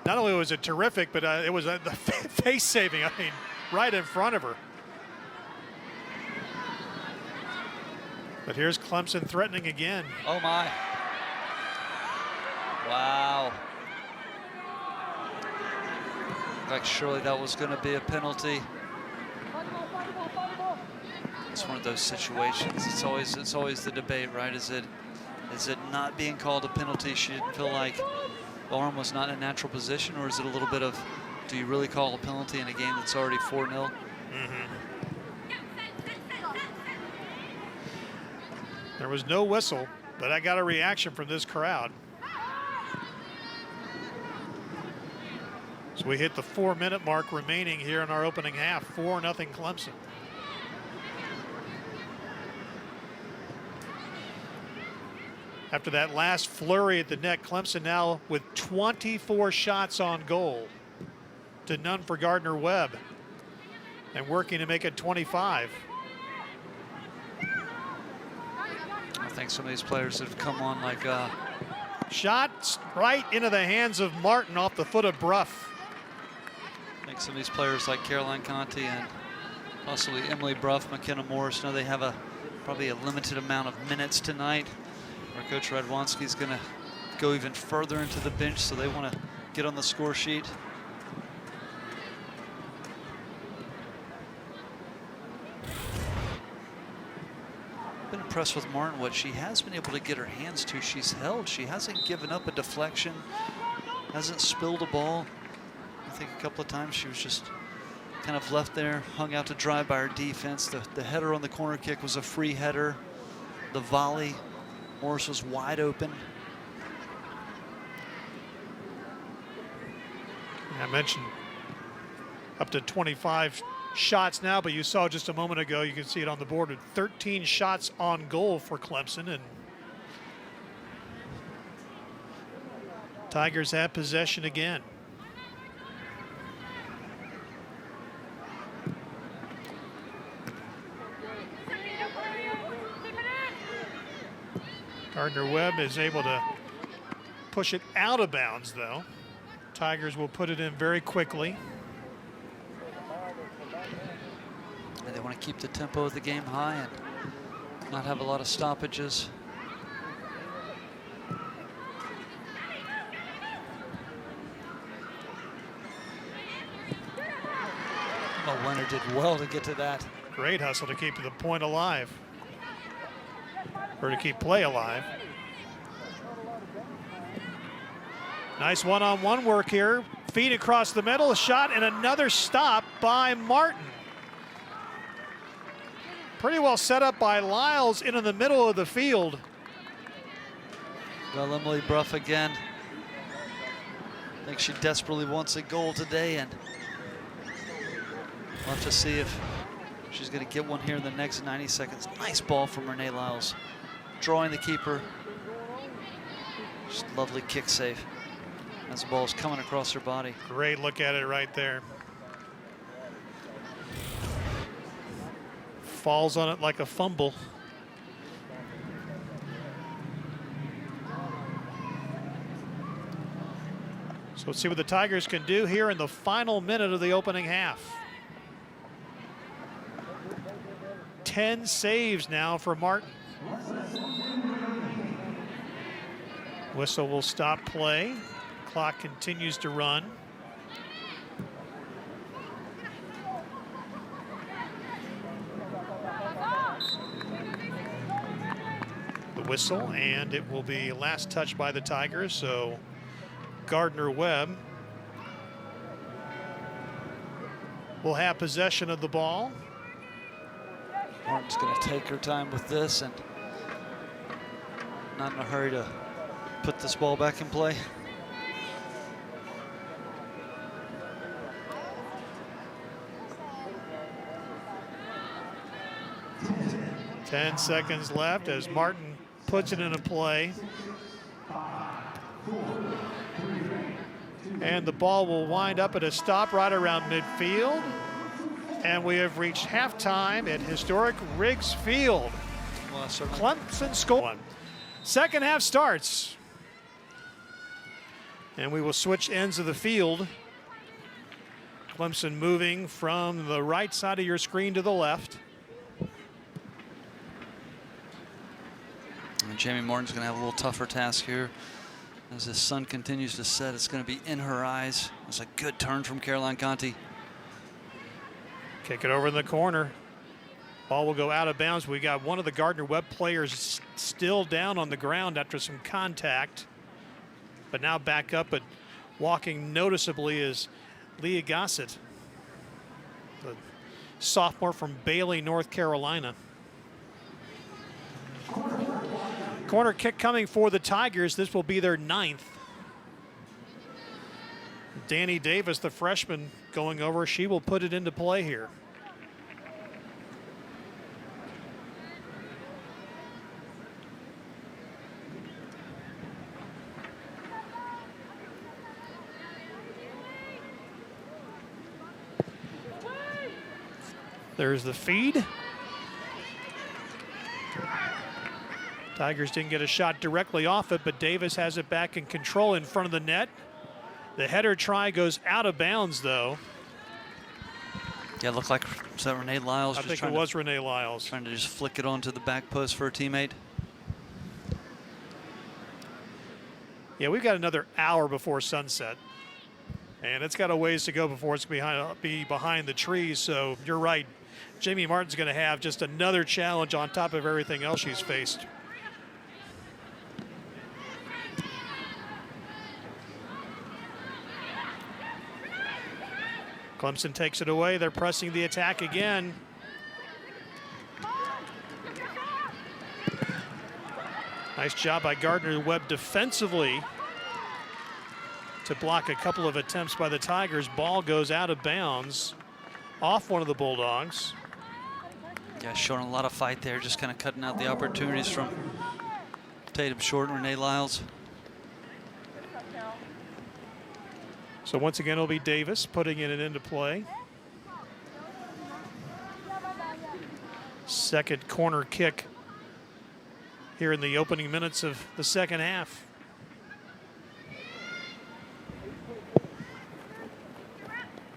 not only was it terrific, but it was the face saving, I mean, right in front of her. But here's Clemson threatening again. Oh my. Wow. Like surely that was going to be a penalty. It's one of those situations. It's always the debate, right? Is it not being called a penalty? She didn't feel like the arm was not in a natural position, or is it a little bit of, do you really call a penalty in a game that's already 4-0? Mm-hmm. There was no whistle, but I got a reaction from this crowd. So we hit the 4-minute mark remaining here in our opening half. 4-0 Clemson. After that last flurry at the net, Clemson now with 24 shots on goal to none for Gardner-Webb, and working to make it 25. I think some of these players have come on like shots right into the hands of Martin off the foot of Bruff. I think some of these players like Caroline Conti and possibly Emily Bruff, McKenna Morris, know they have probably a limited amount of minutes tonight. Our coach Radwanski is going to go even further into the bench, so they want to get on the score sheet. Been impressed with Martin, what she has been able to get her hands to. She's held. She hasn't given up a deflection, hasn't spilled a ball. I think a couple of times she was just kind of left there, hung out to dry by her defense. The header on the corner kick was a free header. The volley, Morris was wide open. I mentioned up to 25 shots now, but you saw just a moment ago, you can see it on the board, with 13 shots on goal for Clemson, and Tigers have possession again. Gardner-Webb is able to push it out of bounds, though. Tigers will put it in very quickly. And they want to keep the tempo of the game high and not have a lot of stoppages. Emma Wennar did well to get to that. Great hustle to keep the point alive, or to keep play alive. Nice one-on-one work here. Feed across the middle, a shot, and another stop by Martin. Pretty well set up by Lyles into the middle of the field. Well, Emily Bruff again think she desperately wants a goal today, and we'll have to see if she's going to get one here in the next 90 seconds. Nice ball from Renee Lyles, drawing the keeper. Just lovely kick save as the ball is coming across her body. Great look at it right there. Falls on it like a fumble. So let's see what the Tigers can do here in the final minute of the opening half. 10 saves now for Martin. Whistle will stop play. Clock continues to run. The whistle, and it will be last touch by the Tigers, so Gardner-Webb will have possession of the ball. Martin's going to take her time with this and not in a hurry to put this ball back in play. Ten seconds left as Martin puts it into play. And the ball will wind up at a stop right around midfield. And we have reached halftime at historic Riggs Field. Well, Clemson score. Second half starts. And we will switch ends of the field. Clemson moving from the right side of your screen to the left. And Jamie Martin's going to have a little tougher task here. As the sun continues to set, it's going to be in her eyes. It's a good turn from Caroline Conti. Kick it over in the corner. Ball will go out of bounds. We got one of the Gardner-Webb players still down on the ground after some contact. But now back up, but walking noticeably is Leah Gossett, the sophomore from Bailey, North Carolina. Corner kick coming for the Tigers. This will be their 9th. Danny Davis, the freshman, going over. She will put it into play here. There's the feed. Tigers didn't get a shot directly off it, but Davis has it back in control in front of the net. The header try goes out of bounds, though. Yeah, it looked like, was that Renee Lyles? I think it was Renee Lyles. Trying to just flick it onto the back post for a teammate. Yeah, we've got another hour before sunset. And it's got a ways to go before it's be behind the trees, so you're right. Jamie Martin's going to have just another challenge on top of everything else she's faced. Clemson takes it away. They're pressing the attack again. Nice job by Gardner-Webb defensively to block a couple of attempts by the Tigers. Ball goes out of bounds off one of the Bulldogs. Yeah, showing a lot of fight there, just kind of cutting out the opportunities from Tatum Short and Renee Lyles. So once again, it'll be Davis putting it into play. Second corner kick here in the opening minutes of the second half.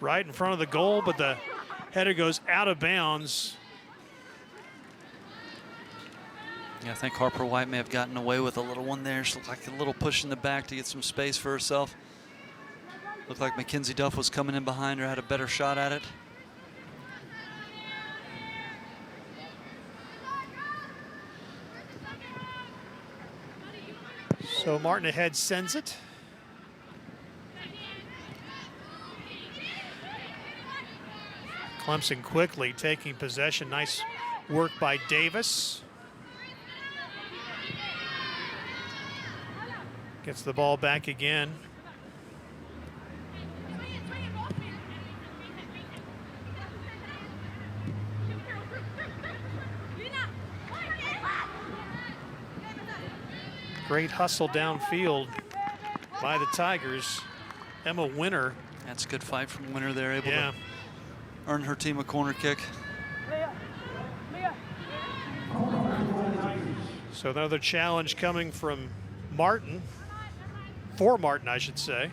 Right in front of the goal, but the header goes out of bounds. Yeah, I think Harper White may have gotten away with a little one there. She looked like a little push in the back to get some space for herself. Looked like Mackenzie Duff was coming in behind her, had a better shot at it. So Martin ahead sends it. Clemson quickly taking possession. Nice work by Davis. Gets the ball back again. Great hustle downfield by the Tigers. Emma Wennar. That's a good fight from Wennar there, able Yeah. to earn her team a corner kick. So another challenge coming from Martin, for Martin, I should say.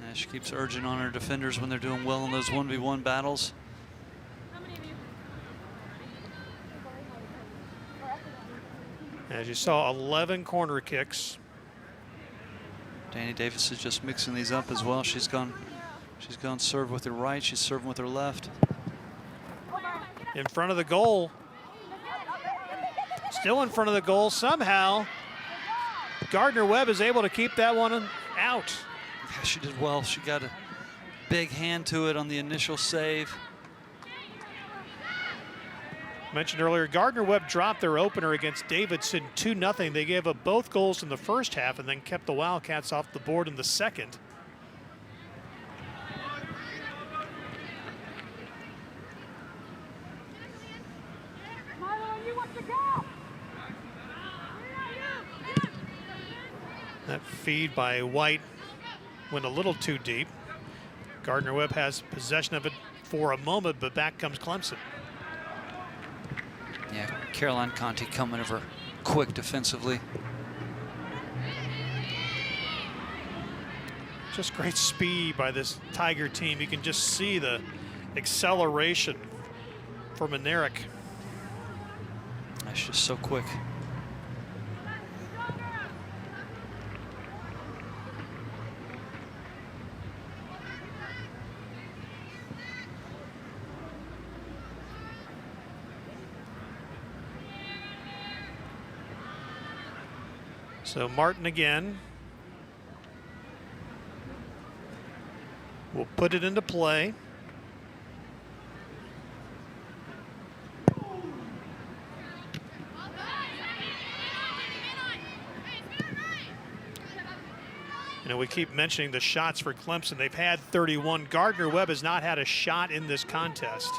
Yeah, she keeps urging on her defenders when they're doing well in those 1v1 battles. As you saw, 11 corner kicks. Danny Davis is just mixing these up as well. She's gone serve with her right. She's serving with her left. In front of the goal. Still in front of the goal somehow. Gardner-Webb is able to keep that one out. Yeah, she did well. She got a big hand to it on the initial save. Mentioned earlier, Gardner-Webb dropped their opener against Davidson 2-0. They gave up both goals in the first half and then kept the Wildcats off the board in the second. That feed by White went a little too deep. Gardner-Webb has possession of it for a moment, but back comes Clemson. Yeah, Caroline Conti coming over quick defensively. Just great speed by this Tiger team. You can just see the acceleration for Manerick. That's just so quick. So Martin again will put it into play. You know, we keep mentioning the shots for Clemson. They've had 31. Gardner-Webb has not had a shot in this contest.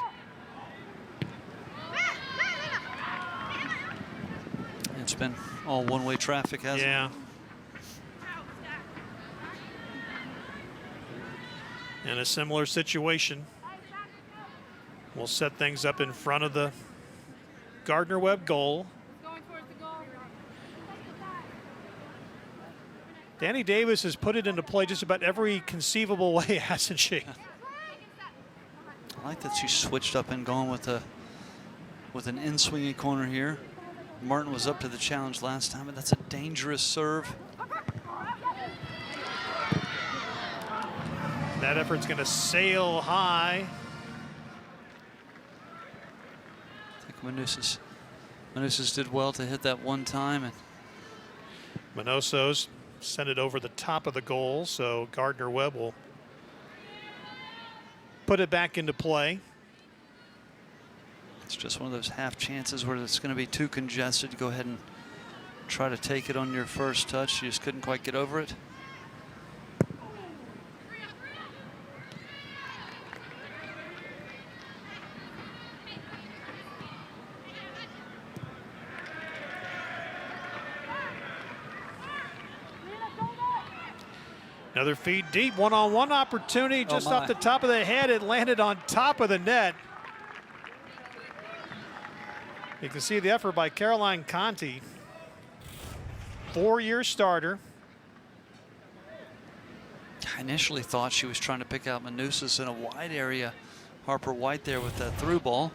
It's been all one-way traffic, hasn't it? Yeah. In a similar situation, we'll set things up in front of the Gardner-Webb goal. Danny Davis has put it into play just about every conceivable way, hasn't she? I like that she switched up and gone with an in-swinging corner here. Martin was up to the challenge last time, but that's a dangerous serve. That effort's going to sail high. I think Manousis did well to hit that one time. And Manosos sent it over the top of the goal, so Gardner-Webb will put it back into play. it's just one of those half chances where it's going to be too congested to go ahead and try to take it on your first touch. You just couldn't quite get over it. Another feed deep, one-on-one opportunity just off the top of the head. It landed on top of the net. You can see the effort by Caroline Conti, 4-year starter. I initially thought she was trying to pick out Manousis in a wide area. Harper White there with that through ball.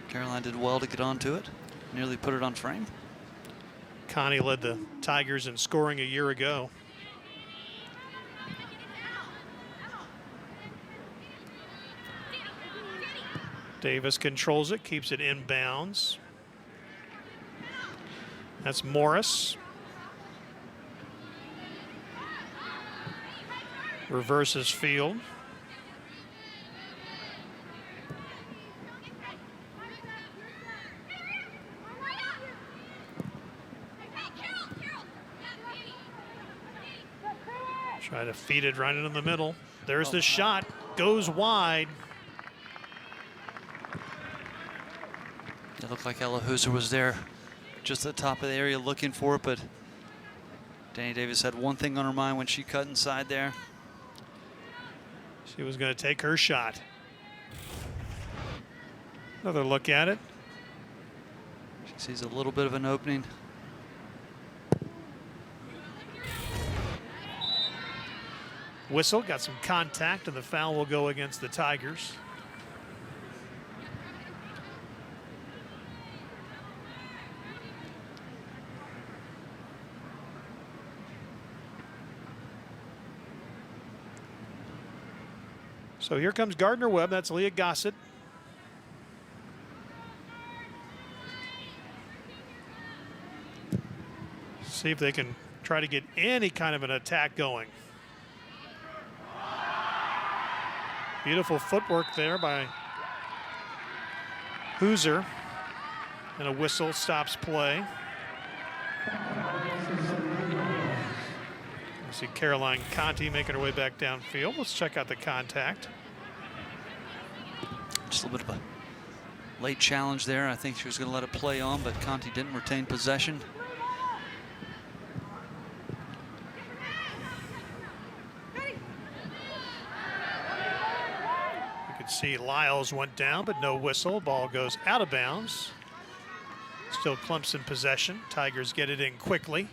Caroline did well to get onto it. Nearly put it on frame. Connie led the Tigers in scoring a year ago. Davis controls it, keeps it inbounds. That's Morris. Reverses field. Try to feed it right in the middle. There's the shot, goes wide. It looked like Ella Hooser was there just at the top of the area looking for it, but Danny Davis had one thing on her mind when she cut inside there. She was going to take her shot. Another look at it. She sees a little bit of an opening. Whistle, got some contact, and the foul will go against the Tigers. So here comes Gardner-Webb. That's Leah Gossett. See if they can try to get any kind of an attack going. Beautiful footwork there by Hooser. And a whistle stops play. You see Caroline Conti making her way back downfield. Let's check out the contact. Just a little bit of a late challenge there. I think she was going to let it play on, but Conti didn't retain possession. See Lyles went down, but no whistle. Ball goes out of bounds. Still Clemson possession. Tigers get it in quickly.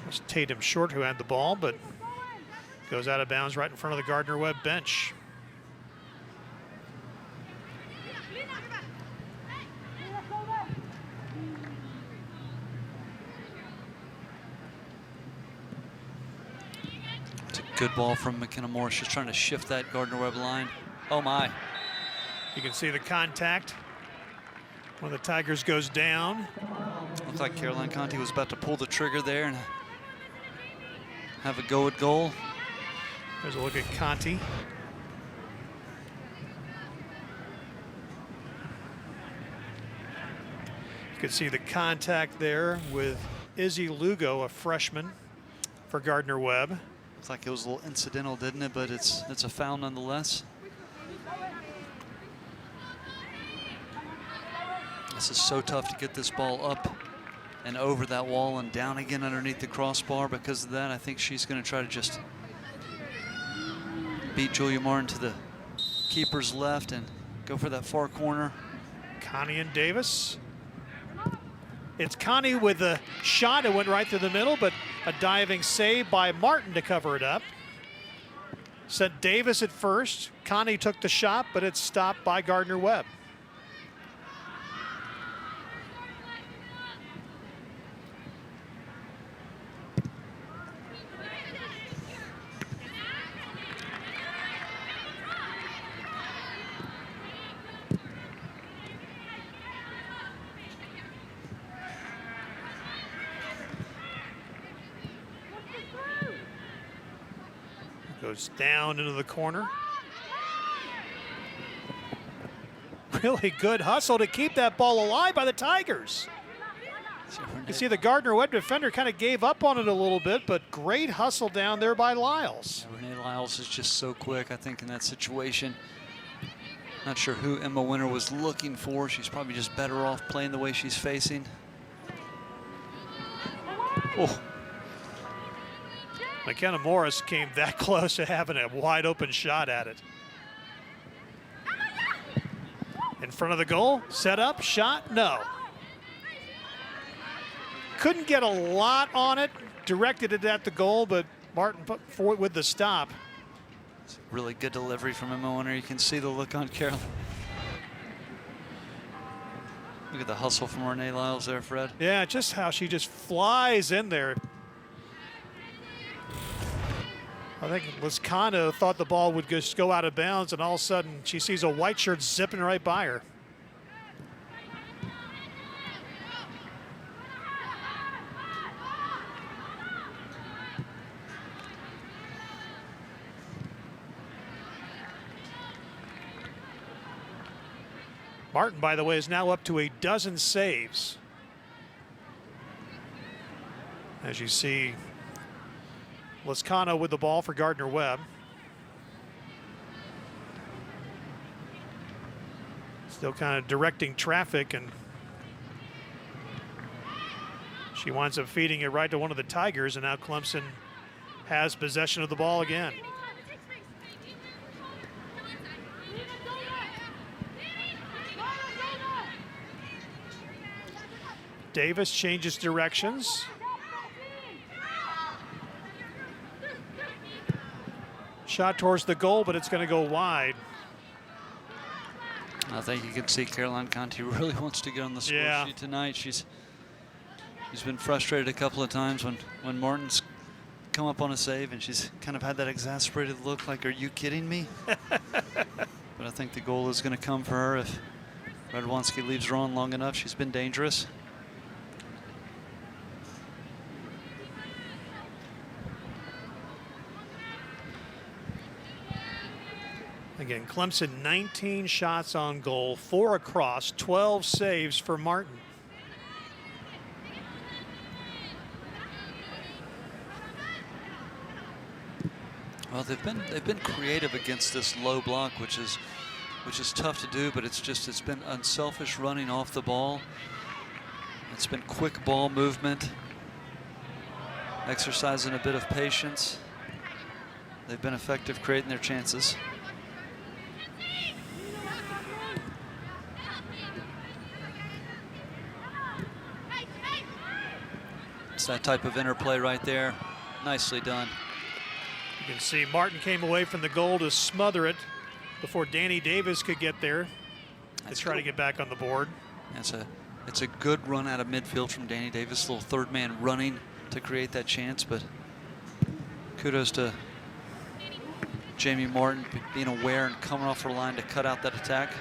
It's Tatum Short who had the ball, but goes out of bounds right in front of the Gardner-Webb bench. Good ball from McKenna Morris, just trying to shift that Gardner-Webb line. Oh my. You can see the contact when the Tigers goes down. Looked like Caroline Conti was about to pull the trigger there and have a go at goal. There's a look at Conti. You can see the contact there with Izzy Lugo, a freshman for Gardner-Webb. Looks like it was a little incidental, didn't it? But it's a foul nonetheless. This is so tough to get this ball up and over that wall and down again underneath the crossbar. Because of that, I think she's going to try to just beat Julia Martin to the keeper's left and go for that far corner. Connie and Davis. It's Connie with a shot. It went right through the middle, but a diving save by Martin to cover it up. Sent Davis at first. Connie took the shot, but it's stopped by Gardner-Webb. Goes down into the corner. Really good hustle to keep that ball alive by the Tigers. You see the Gardner-Webb defender kind of gave up on it a little bit, but great hustle down there by Lyles. Yeah, Renee Lyles is just so quick, I think, in that situation. Not sure who Emma Wennar was looking for. She's probably just better off playing the way she's facing. Oh. McKenna Morris came that close to having a wide open shot at it. In front of the goal, set up, shot, no. Couldn't get a lot on it, directed it at the goal, but Martin put forward with the stop. It's a really good delivery from Emma Wennar. You can see the look on Carolyn. Look at the hustle from Renee Lyles there, Fred. Yeah, just how she just flies in there. I think Liscano thought the ball would just go out of bounds, and all of a sudden she sees a white shirt zipping right by her. Martin, by the way, is now up to a dozen saves. As you see, Liscano with the ball for Gardner-Webb. Still kind of directing traffic, and she winds up feeding it right to one of the Tigers, and now Clemson has possession of the ball again. Davis changes directions. Shot towards the goal, but it's going to go wide. I think you can see Caroline Conti really wants to get on the score sheet tonight. She's been frustrated a couple of times when Martin's come up on a save, and she's kind of had that exasperated look like, are you kidding me? But I think the goal is going to come for her if Radwanski leaves her on long enough. She's been dangerous. Again, Clemson 19 shots on goal, 4 across, 12 saves for Martin. Well, they've been creative against this low block, which is tough to do, but it's been unselfish running off the ball. It's been quick ball movement, exercising a bit of patience. They've been effective creating their chances. It's that type of interplay right there. Nicely done. You can see Martin came away from the goal to smother it before Danny Davis could get there to try to get back on the board. It's a good run out of midfield from Danny Davis, little third man running to create that chance, but kudos to Jamie Martin being aware and coming off her line to cut out that attack.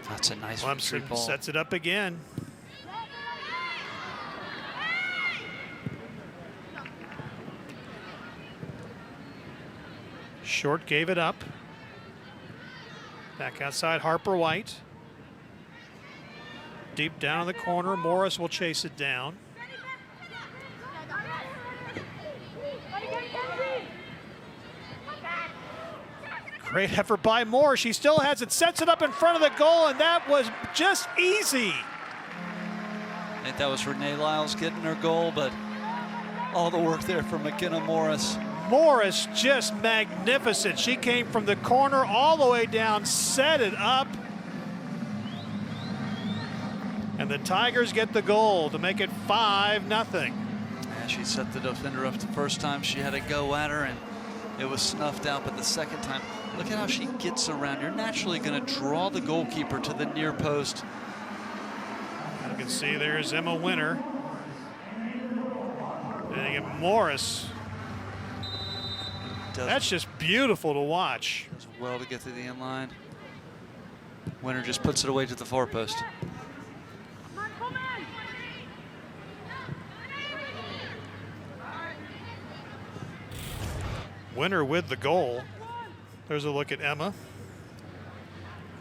That's a nice Clemson ball. sets it up again. Short gave it up. Back outside, Harper White. Deep down in the corner, Morris will chase it down. Great effort by Moore. She still has it, sets it up in front of the goal, and that was just easy. I think that was Renee Lyles getting her goal, but all the work there from McKenna Morris. Morris just magnificent. She came from the corner all the way down, set it up. And the Tigers get the goal to make it 5-0. Yeah, she set the defender up the first time. She had a go at her, and it was snuffed out, but the second time, look at how she gets around. You're naturally going to draw the goalkeeper to the near post. You can see there's Emma Wennar. And you get Morris. That's just beautiful to watch. Does well to get to the end line. Wennar just puts it away to the far post. Wennar with the goal. There's a look at Emma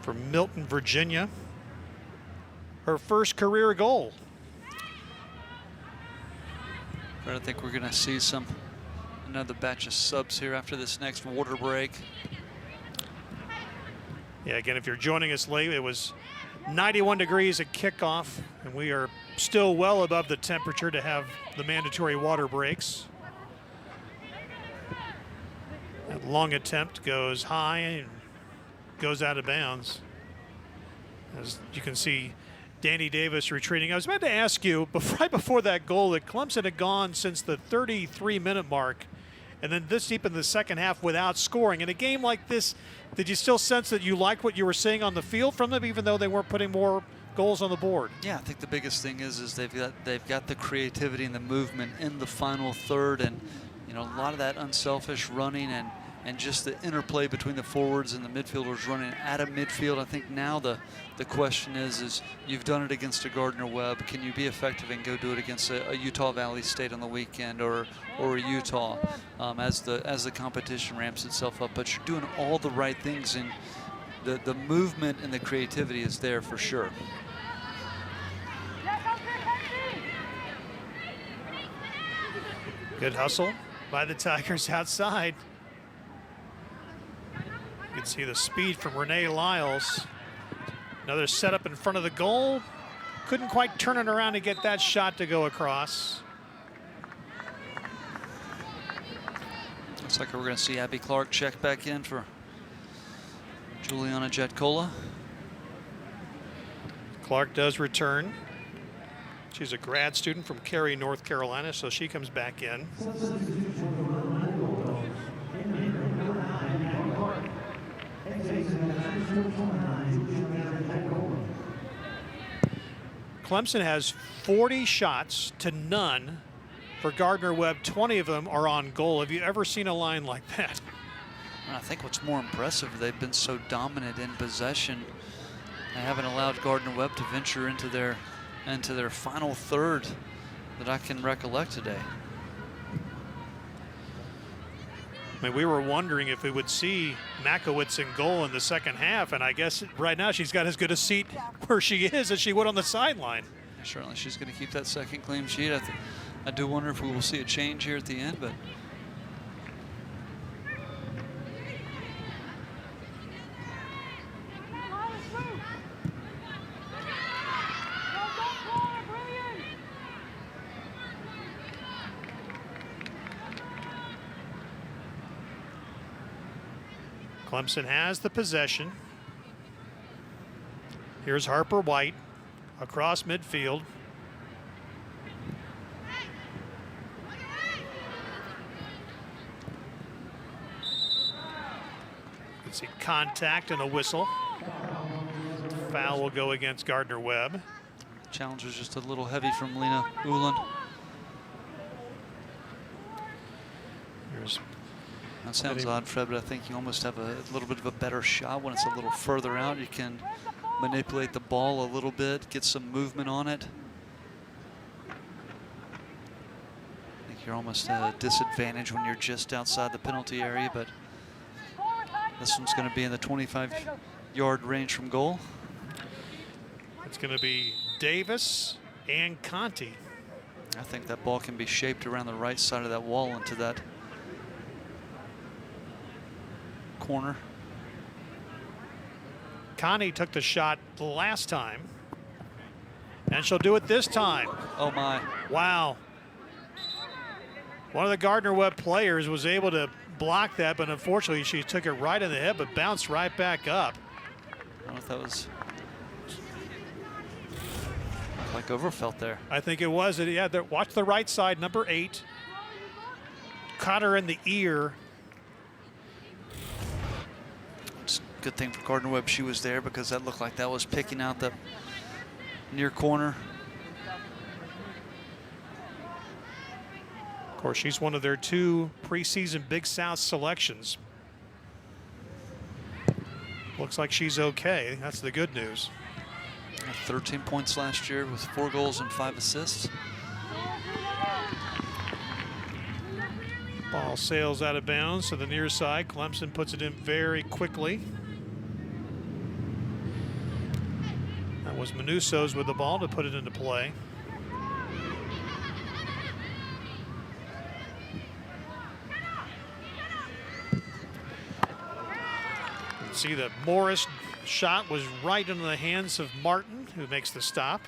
from Milton, Virginia. Her first career goal. I think we're going to see another batch of subs here after this next water break. Yeah, again, if you're joining us late, it was 91 degrees at kickoff, and we are still well above the temperature to have the mandatory water breaks. That long attempt goes high and goes out of bounds. As you can see, Danny Davis retreating. I was about to ask you, right before that goal, that Clemson had gone since the 33-minute mark, and then this deep in the second half without scoring. In a game like this, did you still sense that you liked what you were seeing on the field from them, even though they weren't putting more goals on the board? Yeah, I think the biggest thing is they've got the creativity and the movement in the final third, and a lot of that unselfish running and just the interplay between the forwards and the midfielders running out of midfield. I think now the question is you've done it against a Gardner-Webb. Can you be effective and go do it against a Utah Valley State on the weekend or a Utah as the competition ramps itself up? But you're doing all the right things, and the movement and the creativity is there for sure. Good hustle by the Tigers outside. You can see the speed from Renee Lyles. Another setup in front of the goal. Couldn't quite turn it around to get that shot to go across. Looks like we're going to see Abby Clark check back in for Juliana Jetkola. Clark does return. She's a grad student from Cary, North Carolina, so she comes back in. Clemson has 40 shots to none for Gardner-Webb. 20 of them are on goal. Have you ever seen a line like that? And I think what's more impressive, they've been so dominant in possession. They haven't allowed Gardner-Webb to venture into their final third that I can recollect today. I mean, we were wondering if we would see Makowitz in goal in the second half, and I guess right now she's got as good a seat where she is as she would on the sideline. Certainly she's going to keep that second clean sheet. I do wonder if we will see a change here at the end, but Clemson has the possession. Here's Harper White across midfield. You can see contact and a whistle. Foul will go against Gardner-Webb. Challenge was just a little heavy from Lena Uland. Here's That sounds odd, Fred, but I think you almost have a little bit of a better shot when it's a little further out. You can manipulate the ball a little bit, get some movement on it. I think you're almost at a disadvantage when you're just outside the penalty area, but this one's going to be in the 25-yard range from goal. It's going to be Davis and Conti. I think that ball can be shaped around the right side of that wall into that corner. Connie took the shot the last time, and she'll do it this time. Oh my. Wow. One of the Gardner-Webb players was able to block that, but unfortunately she took it right in the head, but bounced right back up. I don't know if that was like Overfelt there. I think it was. Yeah, watch the right side, number 8. Caught her in the ear. It's a good thing for Gardner-Webb she was there, because that looked like that was picking out the near corner. Of course, she's one of their 2 preseason Big South selections. Looks like she's okay. That's the good news. 13 points last year with 4 goals and 5 assists. Ball sails out of bounds to the near side. Clemson puts it in very quickly. That was Manusos with the ball to put it into play. See that Morris shot was right into the hands of Martin, who makes the stop.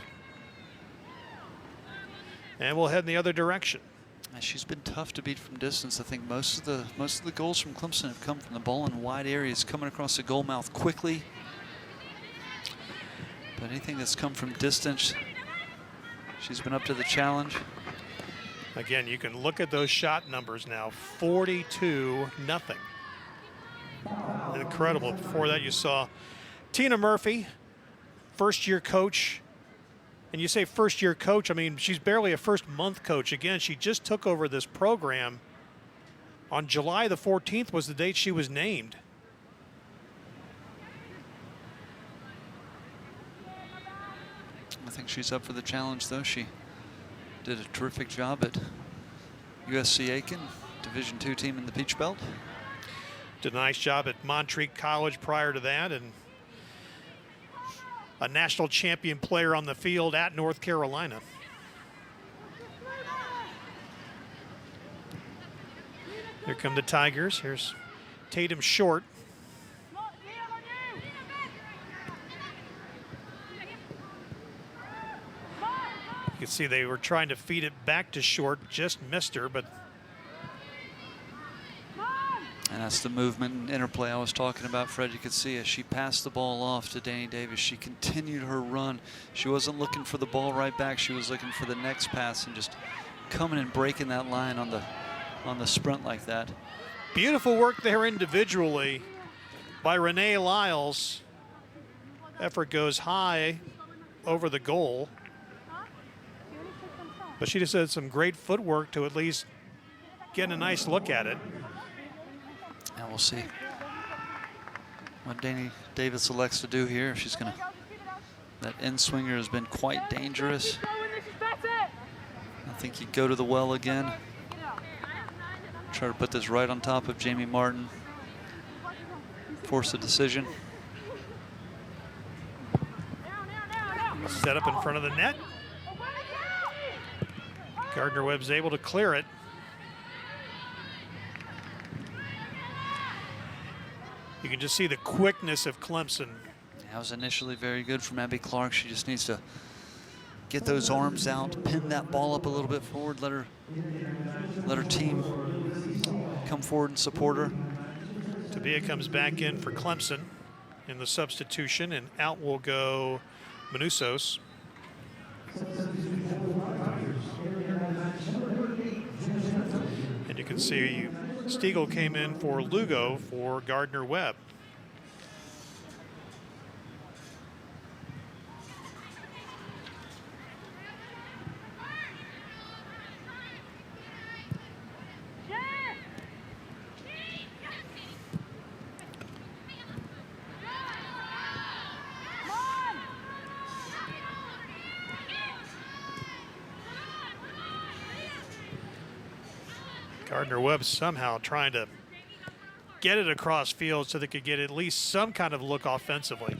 And we'll head in the other direction. She's been tough to beat from distance. I think most of the goals from Clemson have come from the ball in wide areas, coming across the goal mouth quickly. But anything that's come from distance, she's been up to the challenge. Again, you can look at those shot numbers now. 42-0. Incredible. Before that, you saw Tina Murphy, first-year coach. And you say first-year coach, I mean, she's barely a first-month coach. Again, she just took over this program. On July the 14th was the date she was named. I think she's up for the challenge, though. She did a terrific job at USC Aiken, Division II team in the Peach Belt. Did a nice job at Montreat College prior to that, and a national champion player on the field at North Carolina. Here come the Tigers. Here's Tatum short. You can see they were trying to feed it back to short, just missed her, but. And that's the movement and interplay I was talking about, Fred. You could see as she passed the ball off to Danny Davis, she continued her run. She wasn't looking for the ball right back. She was looking for the next pass and just coming and breaking that line on the sprint like that. Beautiful work there individually by Renee Lyles. Effort goes high over the goal. But she just had some great footwork to at least get a nice look at it. And we'll see what Danny Davis elects to do here. She's gonna, that end swinger has been quite dangerous. I think you go to the well again. Try to put this right on top of Jamie Martin. Force a decision. Set up in front of the net. Gardner-Webb's able to clear it. You can just see the quickness of Clemson. That was initially very good from Abby Clark. She just needs to get those arms out, pin that ball up a little bit forward, let her team come forward and support her. Tabia comes back in for Clemson in the substitution, and out will go Manusos. And you can see Stiegel came in for Lugo for Gardner-Webb. Gardner-Webb somehow trying to get it across field so they could get at least some kind of look offensively.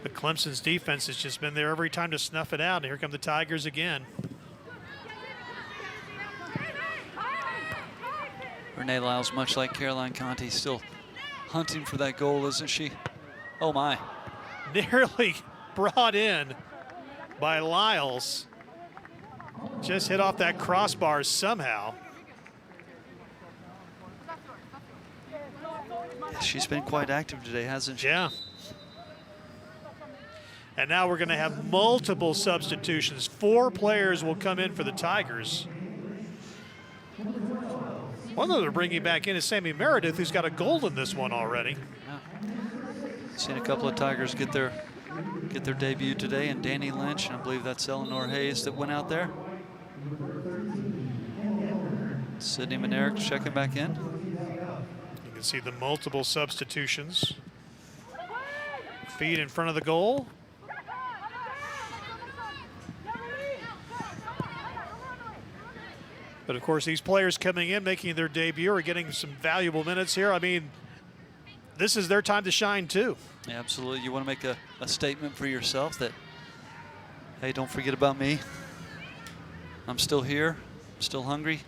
But Clemson's defense has just been there every time to snuff it out, and here come the Tigers again. Renee Lyles, much like Caroline Conti, still hunting for that goal, isn't she? Oh my. Nearly brought in by Lyles. Just hit off that crossbar somehow. She's been quite active today, hasn't she? Yeah. And now we're going to have multiple substitutions. 4 players will come in for the Tigers. One that they're bringing back in is Sammy Meredith, who's got a goal in this one already. Yeah. Seen a couple of Tigers get their debut today, and Danny Lynch, and I believe that's Eleanor Hayes that went out there. Sydney Manerick checking back in. You can see the multiple substitutions. Feed in front of the goal. But of course, these players coming in, making their debut, are getting some valuable minutes here. I mean, this is their time to shine too. Yeah, absolutely. You want to make a statement for yourself that, hey, don't forget about me. I'm still here, I'm still hungry.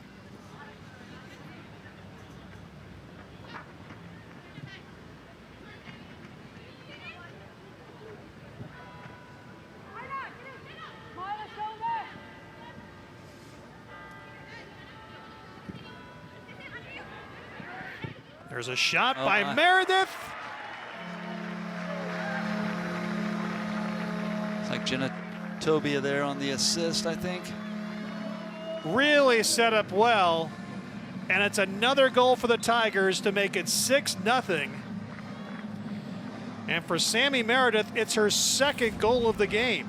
There's a shot by Meredith. It's like Jenna Tobia there on the assist, I think. Really set up well. And it's another goal for the Tigers to make it 6-0. And for Sammy Meredith, it's her second goal of the game.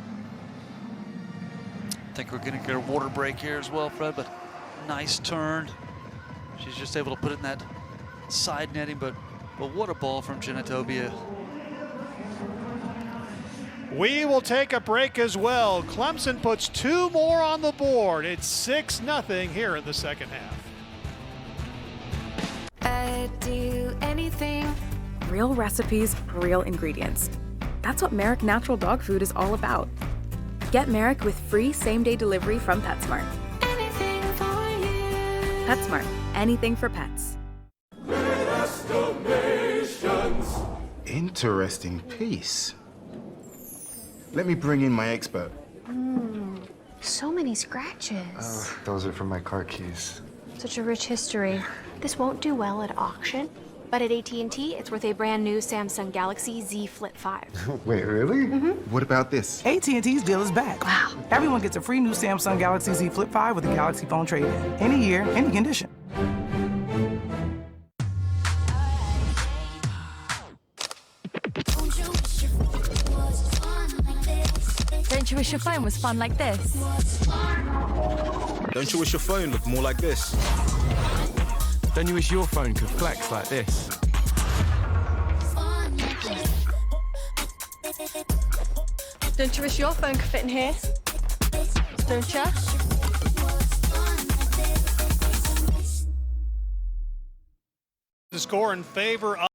I think we're going to get a water break here as well, Fred, but nice turn. She's just able to put it in that side netting, but what a ball from Jenna Tobia. We will take a break as well. Clemson puts 2 more on the board. It's 6-0 here in the second half. I'd do anything. Real recipes, real ingredients. That's what Merrick Natural Dog Food is all about. Get Merrick with free same-day delivery from PetSmart. Anything for you. PetSmart, anything for pets. Interesting piece. Let me bring in my expert. So many scratches. Those are from my car keys. Such a rich history. This won't do well at auction, but at AT&T, it's worth a brand new Samsung Galaxy Z Flip 5. Wait, really? What about this? AT&T's deal is back. Wow. Everyone gets a free new Samsung Galaxy Z Flip 5 with a Galaxy phone trade-in. Any year, any condition. Don't you wish your phone was fun like this? Don't you wish your phone looked more like this? Don't you wish your phone could flex like this? Don't you wish your phone could fit in here? Don't you? The score in favor of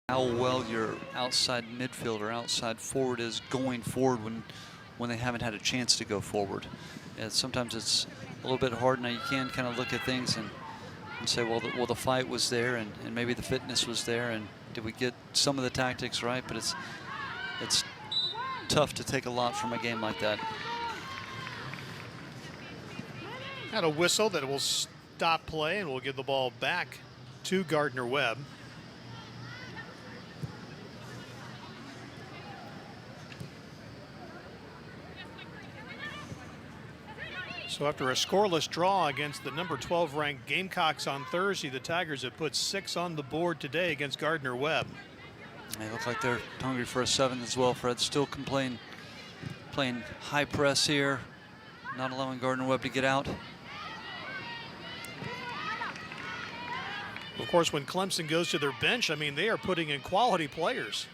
how well your outside midfield or outside forward is going forward when they haven't had a chance to go forward. And sometimes it's a little bit hard. Now you can kind of look at things and say, well, the fight was there and maybe the fitness was there, and did we get some of the tactics right? But it's tough to take a lot from a game like that. Had a whistle that will stop play, and we'll give the ball back to Gardner-Webb. So after a scoreless draw against the number 12 ranked Gamecocks on Thursday, the Tigers have put 6 on the board today against Gardner-Webb. They look like they're hungry for a 7th as well. Fred still playing high press here, not allowing Gardner-Webb to get out. Of course, when Clemson goes to their bench, I mean, they are putting in quality players.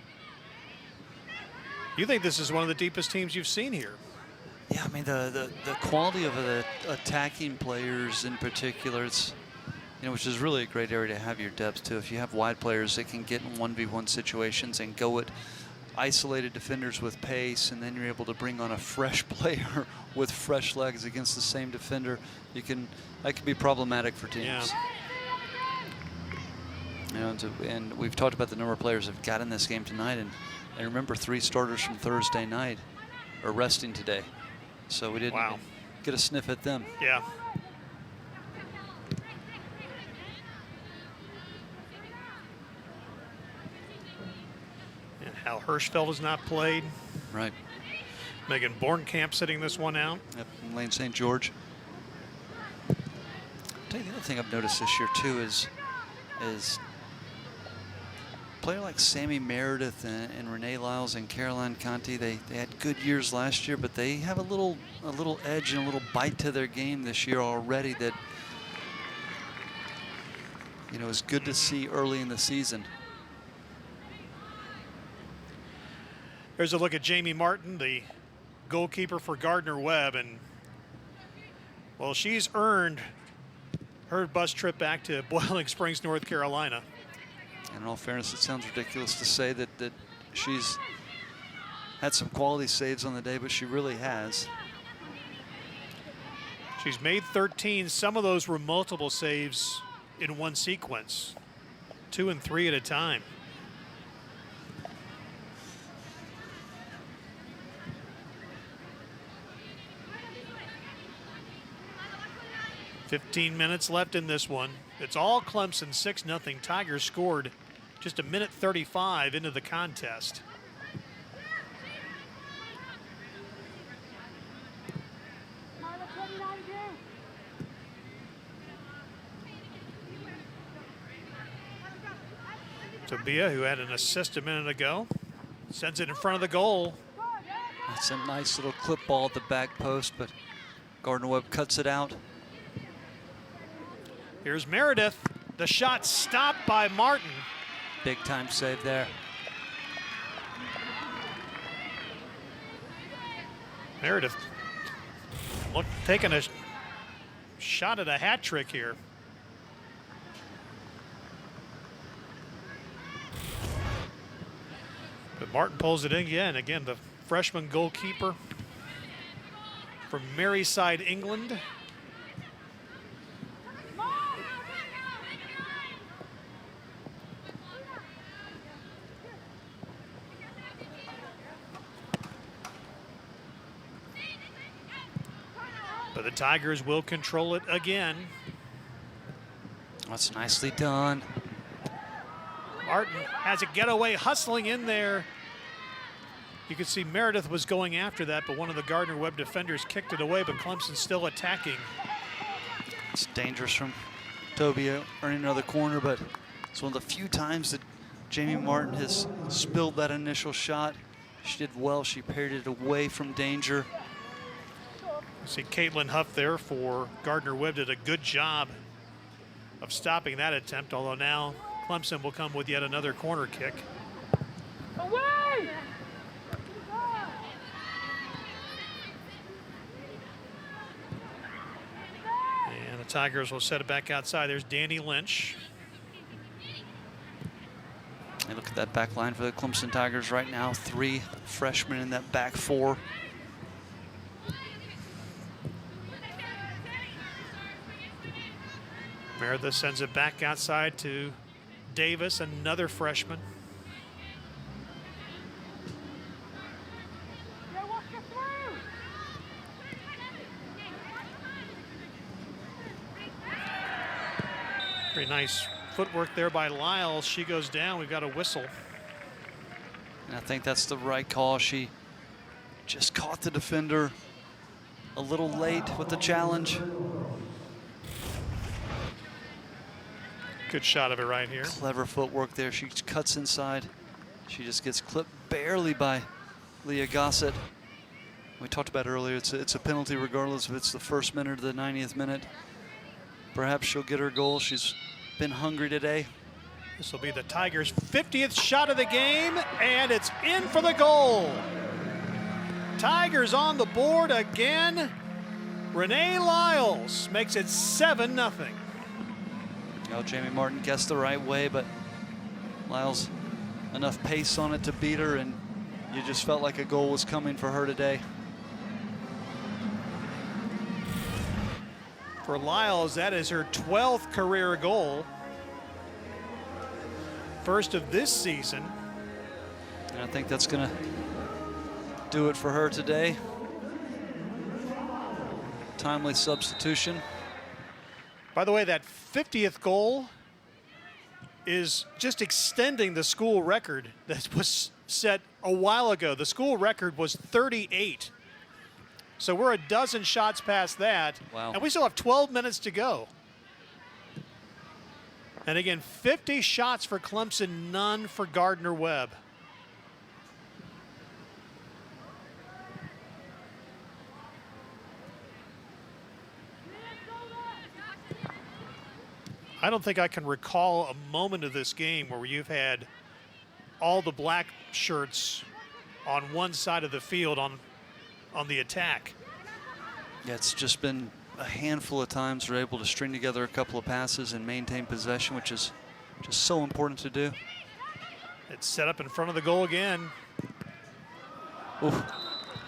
You think this is one of the deepest teams you've seen here? Yeah, I mean, the quality of the attacking players in particular, it's, you know, which is really a great area to have your depth too. If you have wide players that can get in 1v1 situations and go at isolated defenders with pace, and then you're able to bring on a fresh player with fresh legs against the same defender, that can be problematic for teams. Yeah. You know, and we've talked about the number of players that have got in this game tonight, and remember 3 starters from Thursday night are resting today. So we didn't get a sniff at them. Yeah. And Hal Hirschfeld has not played. Right. Megan Bornkamp sitting this one out. Yep, and Lane St. George. I'll tell you the other thing I've noticed this year too is a player like Sammy Meredith and Renee Lyles and Caroline Conti, they had good years last year, but they have a little edge and a little bite to their game this year already that, you know, is good to see early in the season. Here's a look at Jamie Martin, the goalkeeper for Gardner-Webb, and well, she's earned her bus trip back to Boiling Springs, North Carolina. And in all fairness, it sounds ridiculous to say that she's had some quality saves on the day, but she really has. She's made 13. Some of those were multiple saves in one sequence, 2 and 3 at a time. "15 minutes left in this one. It's all Clemson, 6-0. Tigers scored just a minute 35 into the contest. Tabia, who had an assist a minute ago, sends it in front of the goal. That's a nice little clip ball at the back post, but Gardner-Webb cuts it out. Here's Meredith. The shot stopped by Martin. Big time save there. Meredith taking a shot at a hat trick here. But Martin pulls it in again. Again, the freshman goalkeeper from Merseyside, England. But the Tigers will control it again. That's nicely done. Martin has a getaway, hustling in there. You could see Meredith was going after that, but one of the Gardner-Webb defenders kicked it away, but Clemson's still attacking. It's dangerous from Tobia earning another corner, but it's one of the few times that Jamie Martin has spilled that initial shot. She did well. She parried it away from danger. You see Caitlin Huff there for Gardner-Webb did a good job of stopping that attempt, although now Clemson will come with yet another corner kick. Away! And the Tigers will set it back outside. There's Danny Lynch. And look at that back line for the Clemson Tigers right now. 3 freshmen in that back 4. Meredith sends it back outside to Davis, another freshman. Very nice footwork there by Lyles. She goes down. We've got a whistle. And I think that's the right call. She just caught the defender a little late with the challenge. Good shot of it right here. Clever footwork there. She cuts inside. She just gets clipped barely by Leah Gossett. We talked about earlier, it's a penalty regardless if it's the first minute or the 90th minute. Perhaps she'll get her goal. She's been hungry today. This will be the Tigers' 50th shot of the game, and it's in for the goal. Tigers on the board again. Renee Lyles makes it 7-0. Oh, Jamie Martin guessed the right way, but Lyles enough pace on it to beat her, and you just felt like a goal was coming for her today. For Lyles, that is her 12th career goal. First of this season. And I think that's going to do it for her today. Timely substitution. By the way, that 50th goal is just extending the school record that was set a while ago. The school record was 38. So we're a dozen shots past that. Wow. And we still have 12 minutes to go. And again, 50 shots for Clemson, none for Gardner-Webb. I don't think I can recall a moment of this game where you've had all the black shirts on one side of the field on on the attack. Yeah, it's just been a handful of times we're able to string together a couple of passes and maintain possession, which is just so important to do. It's set up in front of the goal again. Oof.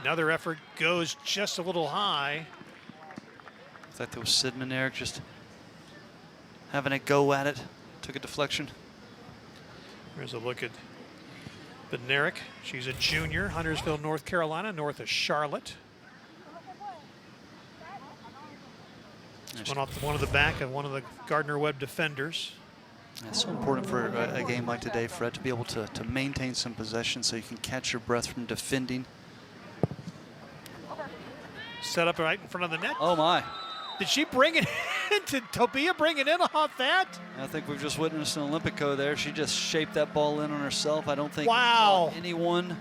Another effort goes just a little high. I thought that was Sidman Eric just having a go at it. Took a deflection. Here's a look at Bednarik. She's a junior, Huntersville, North Carolina, north of Charlotte. Just went off to one of the back of one of the Gardner-Webb defenders. It's so important for a game like today, Fred, to be able to maintain some possession so you can catch your breath from defending. Set up right in front of the net. Oh, my. Did she bring it in? Did Tobia bring it in off that? I think we've just witnessed an Olympico there. She just shaped that ball in on herself. I don't think anyone.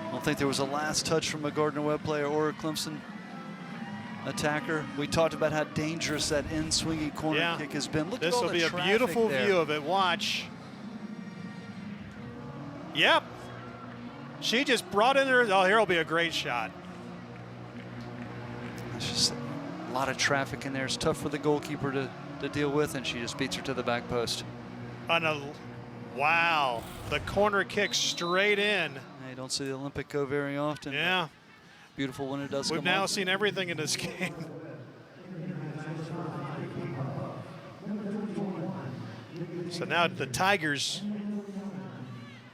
I don't think there was a last touch from a Gardner-Webb player or a Clemson attacker. We talked about how dangerous that in-swinging corner kick has been. Look this at all will the be a traffic beautiful there. view of it. Watch. Yep. She just brought in her. Oh, here will be a great shot. It's just a lot of traffic in there. It's tough for the goalkeeper to deal with, and she just beats her to the back post. Wow. The corner kick straight in. You don't see the Olympico very often. Yeah. Beautiful when it does We've come now on. seen everything in this game. So now the Tigers,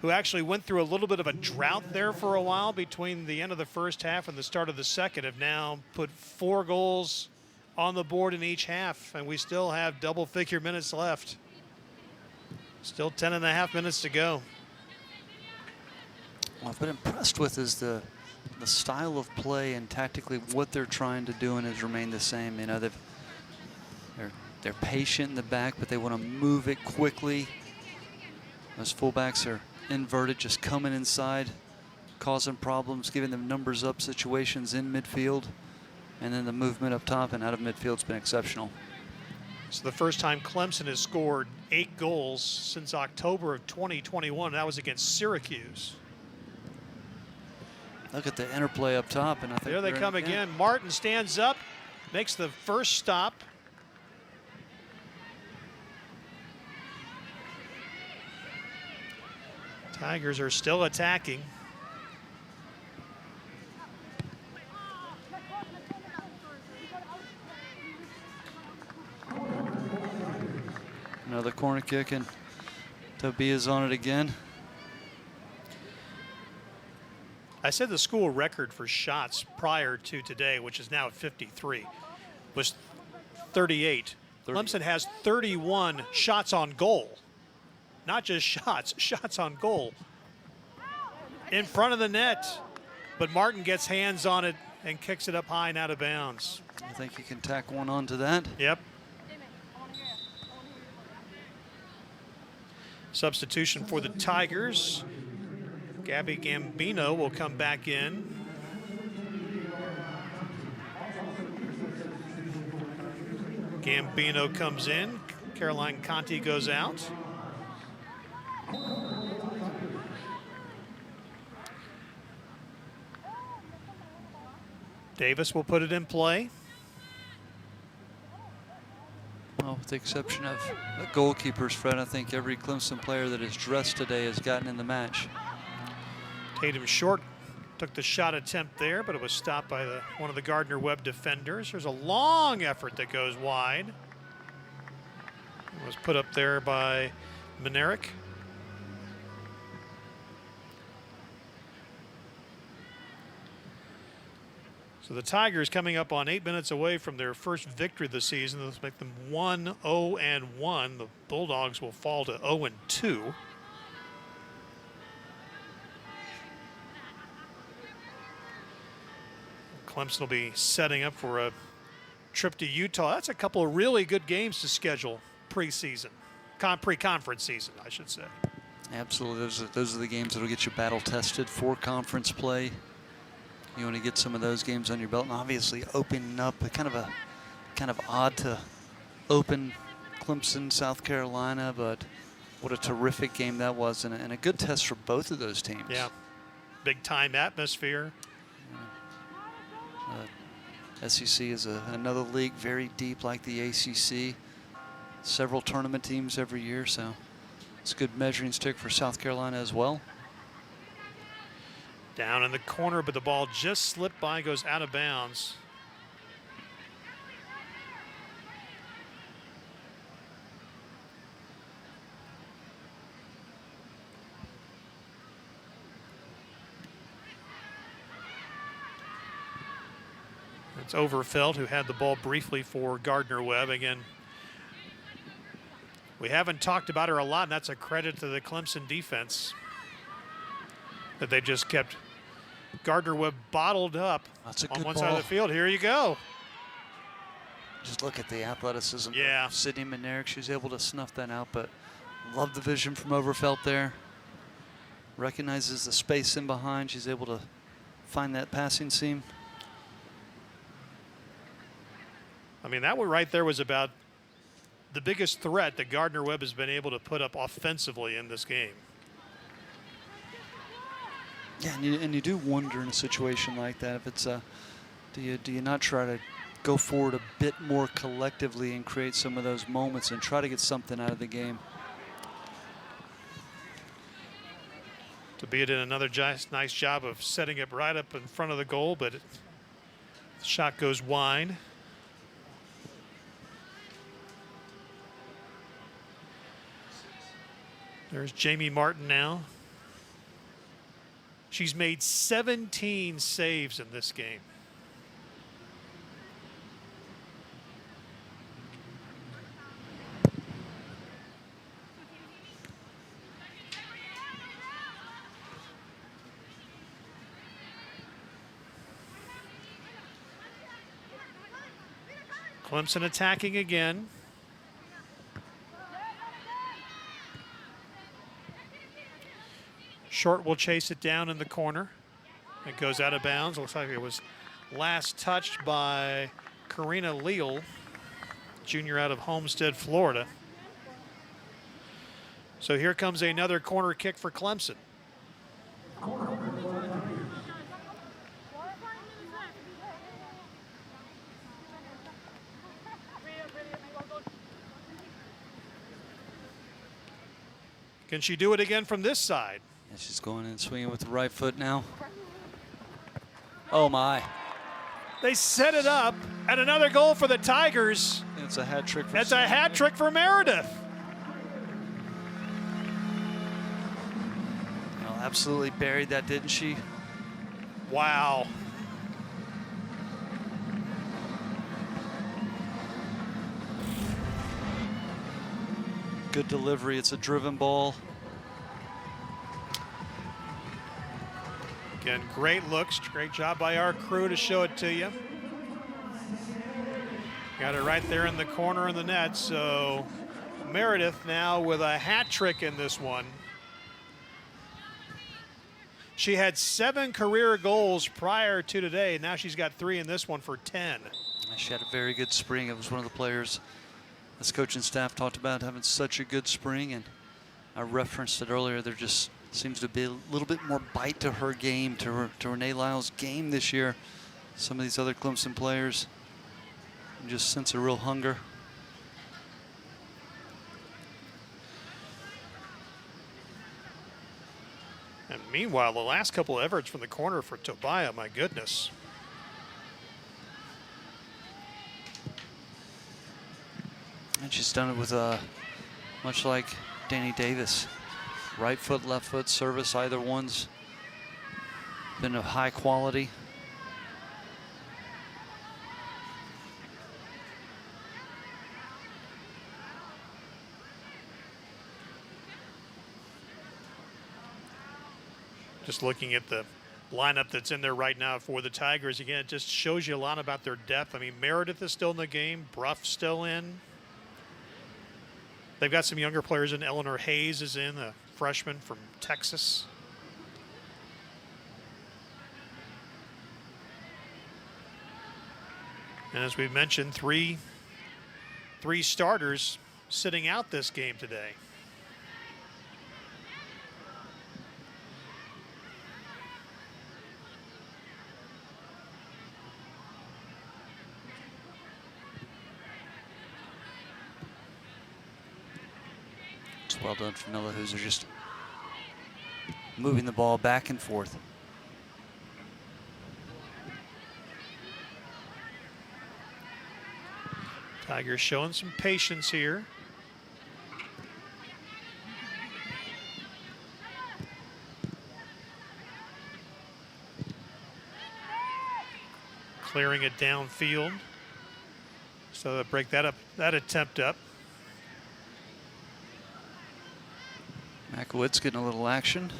who actually went through a little bit of a drought there for a while between the end of the first half and the start of the second, have now put 4 goals on the board in each half, and we still have double-figure minutes left. Still 10.5 minutes to go. What I've been impressed with is the style of play and tactically what they're trying to do, and has remained the same. You know, they're patient in the back, but they want to move it quickly. Those fullbacks are inverted, just coming inside, causing problems, giving them numbers up situations in midfield, and then the movement up top and out of midfield's been exceptional. So the first time Clemson has scored 8 goals since October of 2021. That was against Syracuse. Look at the interplay up top, and I think there they come again. Martin stands up, makes the first stop. Tigers are still attacking. Another corner kick, and Tobia's on it again. I said the school record for shots prior to today, which is now at 53, was 38. Clemson has 31 shots on goal. Not just shots, shots on goal. In front of the net, but Martin gets hands on it and kicks it up high and out of bounds. I think you can tack one onto that. Yep. Substitution for the Tigers. Gabby Gambino will come back in. Gambino comes in. Caroline Conti goes out. Davis will put it in play. Well, with the exception of the goalkeepers, Fred, I think every Clemson player that is dressed today has gotten in the match. Tatum Short took the shot attempt there, but it was stopped by one of the Gardner-Webb defenders. There's a long effort that goes wide. It was put up there by Bednarik. So the Tigers coming up on 8 minutes away from their first victory of the season. Let's make them 1-0-1. The Bulldogs will fall to 0-2. Clemson will be setting up for a trip to Utah. That's a couple of really good games to schedule pre-season, pre-conference season, I should say. Absolutely, those are the games that will get you battle tested for conference play. You want to get some of those games on your belt, and obviously opening up a kind of odd to open Clemson, South Carolina, but what a terrific game that was, and a good test for both of those teams. Yeah. big time atmosphere. SEC is another league very deep like the ACC. Several tournament teams every year, so it's a good measuring stick for South Carolina as well. Down in the corner, but the ball just slipped by, goes out of bounds. It's Overfeld who had the ball briefly for Gardner-Webb. Again, we haven't talked about her a lot, and that's a credit to the Clemson defense that they just kept Gardner-Webb bottled up on one side of the field. Here you go. Just look at the athleticism. Yeah. Of Sydney Manerick. She was able to snuff that out, but love the vision from Overfeld there. Recognizes the space in behind. She's able to find that passing seam. I mean, that one right there was about the biggest threat that Gardner-Webb has been able to put up offensively in this game. Yeah, and you do wonder in a situation like that if it's do you not try to go forward a bit more collectively and create some of those moments and try to get something out of the game. Tabea did another nice job of setting it right up in front of the goal, but the shot goes wide. There's Jamie Martin now. She's made 17 saves in this game. Clemson attacking again. Short will chase it down in the corner. It goes out of bounds. Looks like it was last touched by Karina Leal, junior out of Homestead, Florida. So here comes another corner kick for Clemson. Can she do it again from this side? And she's going in swinging with the right foot now. Oh my. They set it up, and another goal for the Tigers. It's a hat trick for It's a hat trick for Meredith. Well, absolutely buried that, didn't she? Wow. Good delivery. It's a driven ball. Again, great looks. Great job by our crew to show it to you. Got it right there in the corner of the net. So Meredith now with a hat trick in this one. She had 7 career goals prior to today. Now she's got 3 in this one for 10. She had a very good spring. It was one of the players this coaching staff talked about having such a good spring, and I referenced it earlier. There just seems to be a little bit more bite to her game, to Renee Lyle's game this year. Some of these other Clemson players just sense a real hunger. And meanwhile, the last couple of efforts from the corner for Tobiah, my goodness. And she's done it with much like Danny Davis. Right foot, left foot service, either one's been of high quality. Just looking at the lineup that's in there right now for the Tigers, again, it just shows you a lot about their depth. I mean, Meredith is still in the game, Bruff's still in. They've got some younger players in. Eleanor Hayes is in, a freshman from Texas. And as we've mentioned, three starters sitting out this game today. Well done from Miller, who's just moving the ball back and forth. Tigers showing some patience here. Clearing it downfield. So they break that up, that attempt up. Makowitz getting a little action.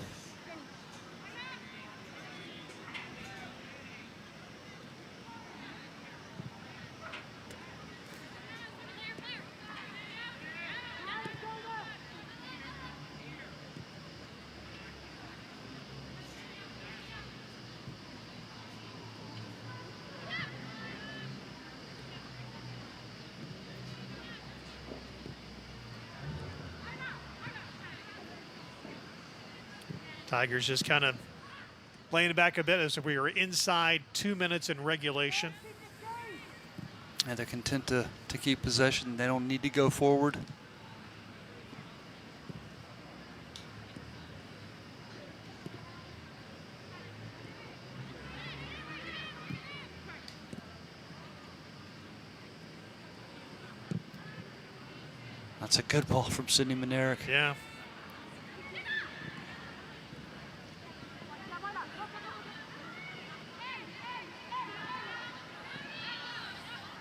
Tigers just kind of laying it back a bit as if we were inside 2 minutes in regulation. And they're content to keep possession. They don't need to go forward. That's a good ball from Sydney Manerick. Yeah.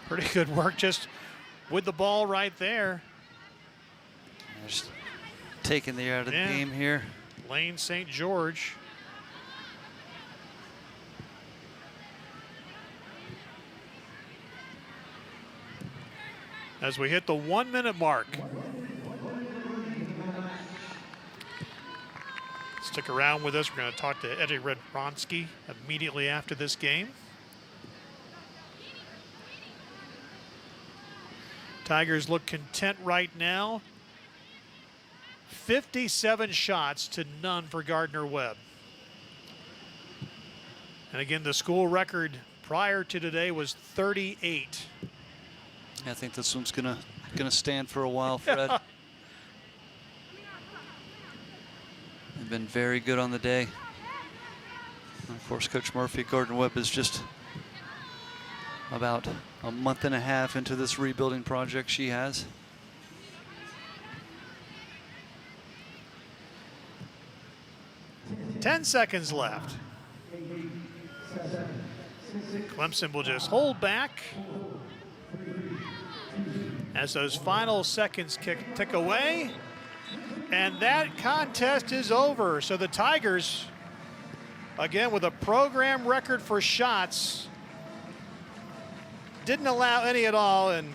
Pretty good work just with the ball right there. Just taking the air out of the game here. Lane St. George. As we hit the 1 minute mark. Stick around with us. We're going to talk to Eddie Redbronsky immediately after this game. Tigers look content right now. 57 shots to none for Gardner-Webb. And again, the school record prior to today was 38. I think this one's gonna stand for a while, Fred. They've been very good on the day. And of course, Coach Murphy, Gardner-Webb is just about a month and a half into this rebuilding project she has. Ten seconds left. Clemson will just hold back as those final seconds tick away. And that contest is over. So the Tigers, again, with a program record for shots, didn't allow any at all, and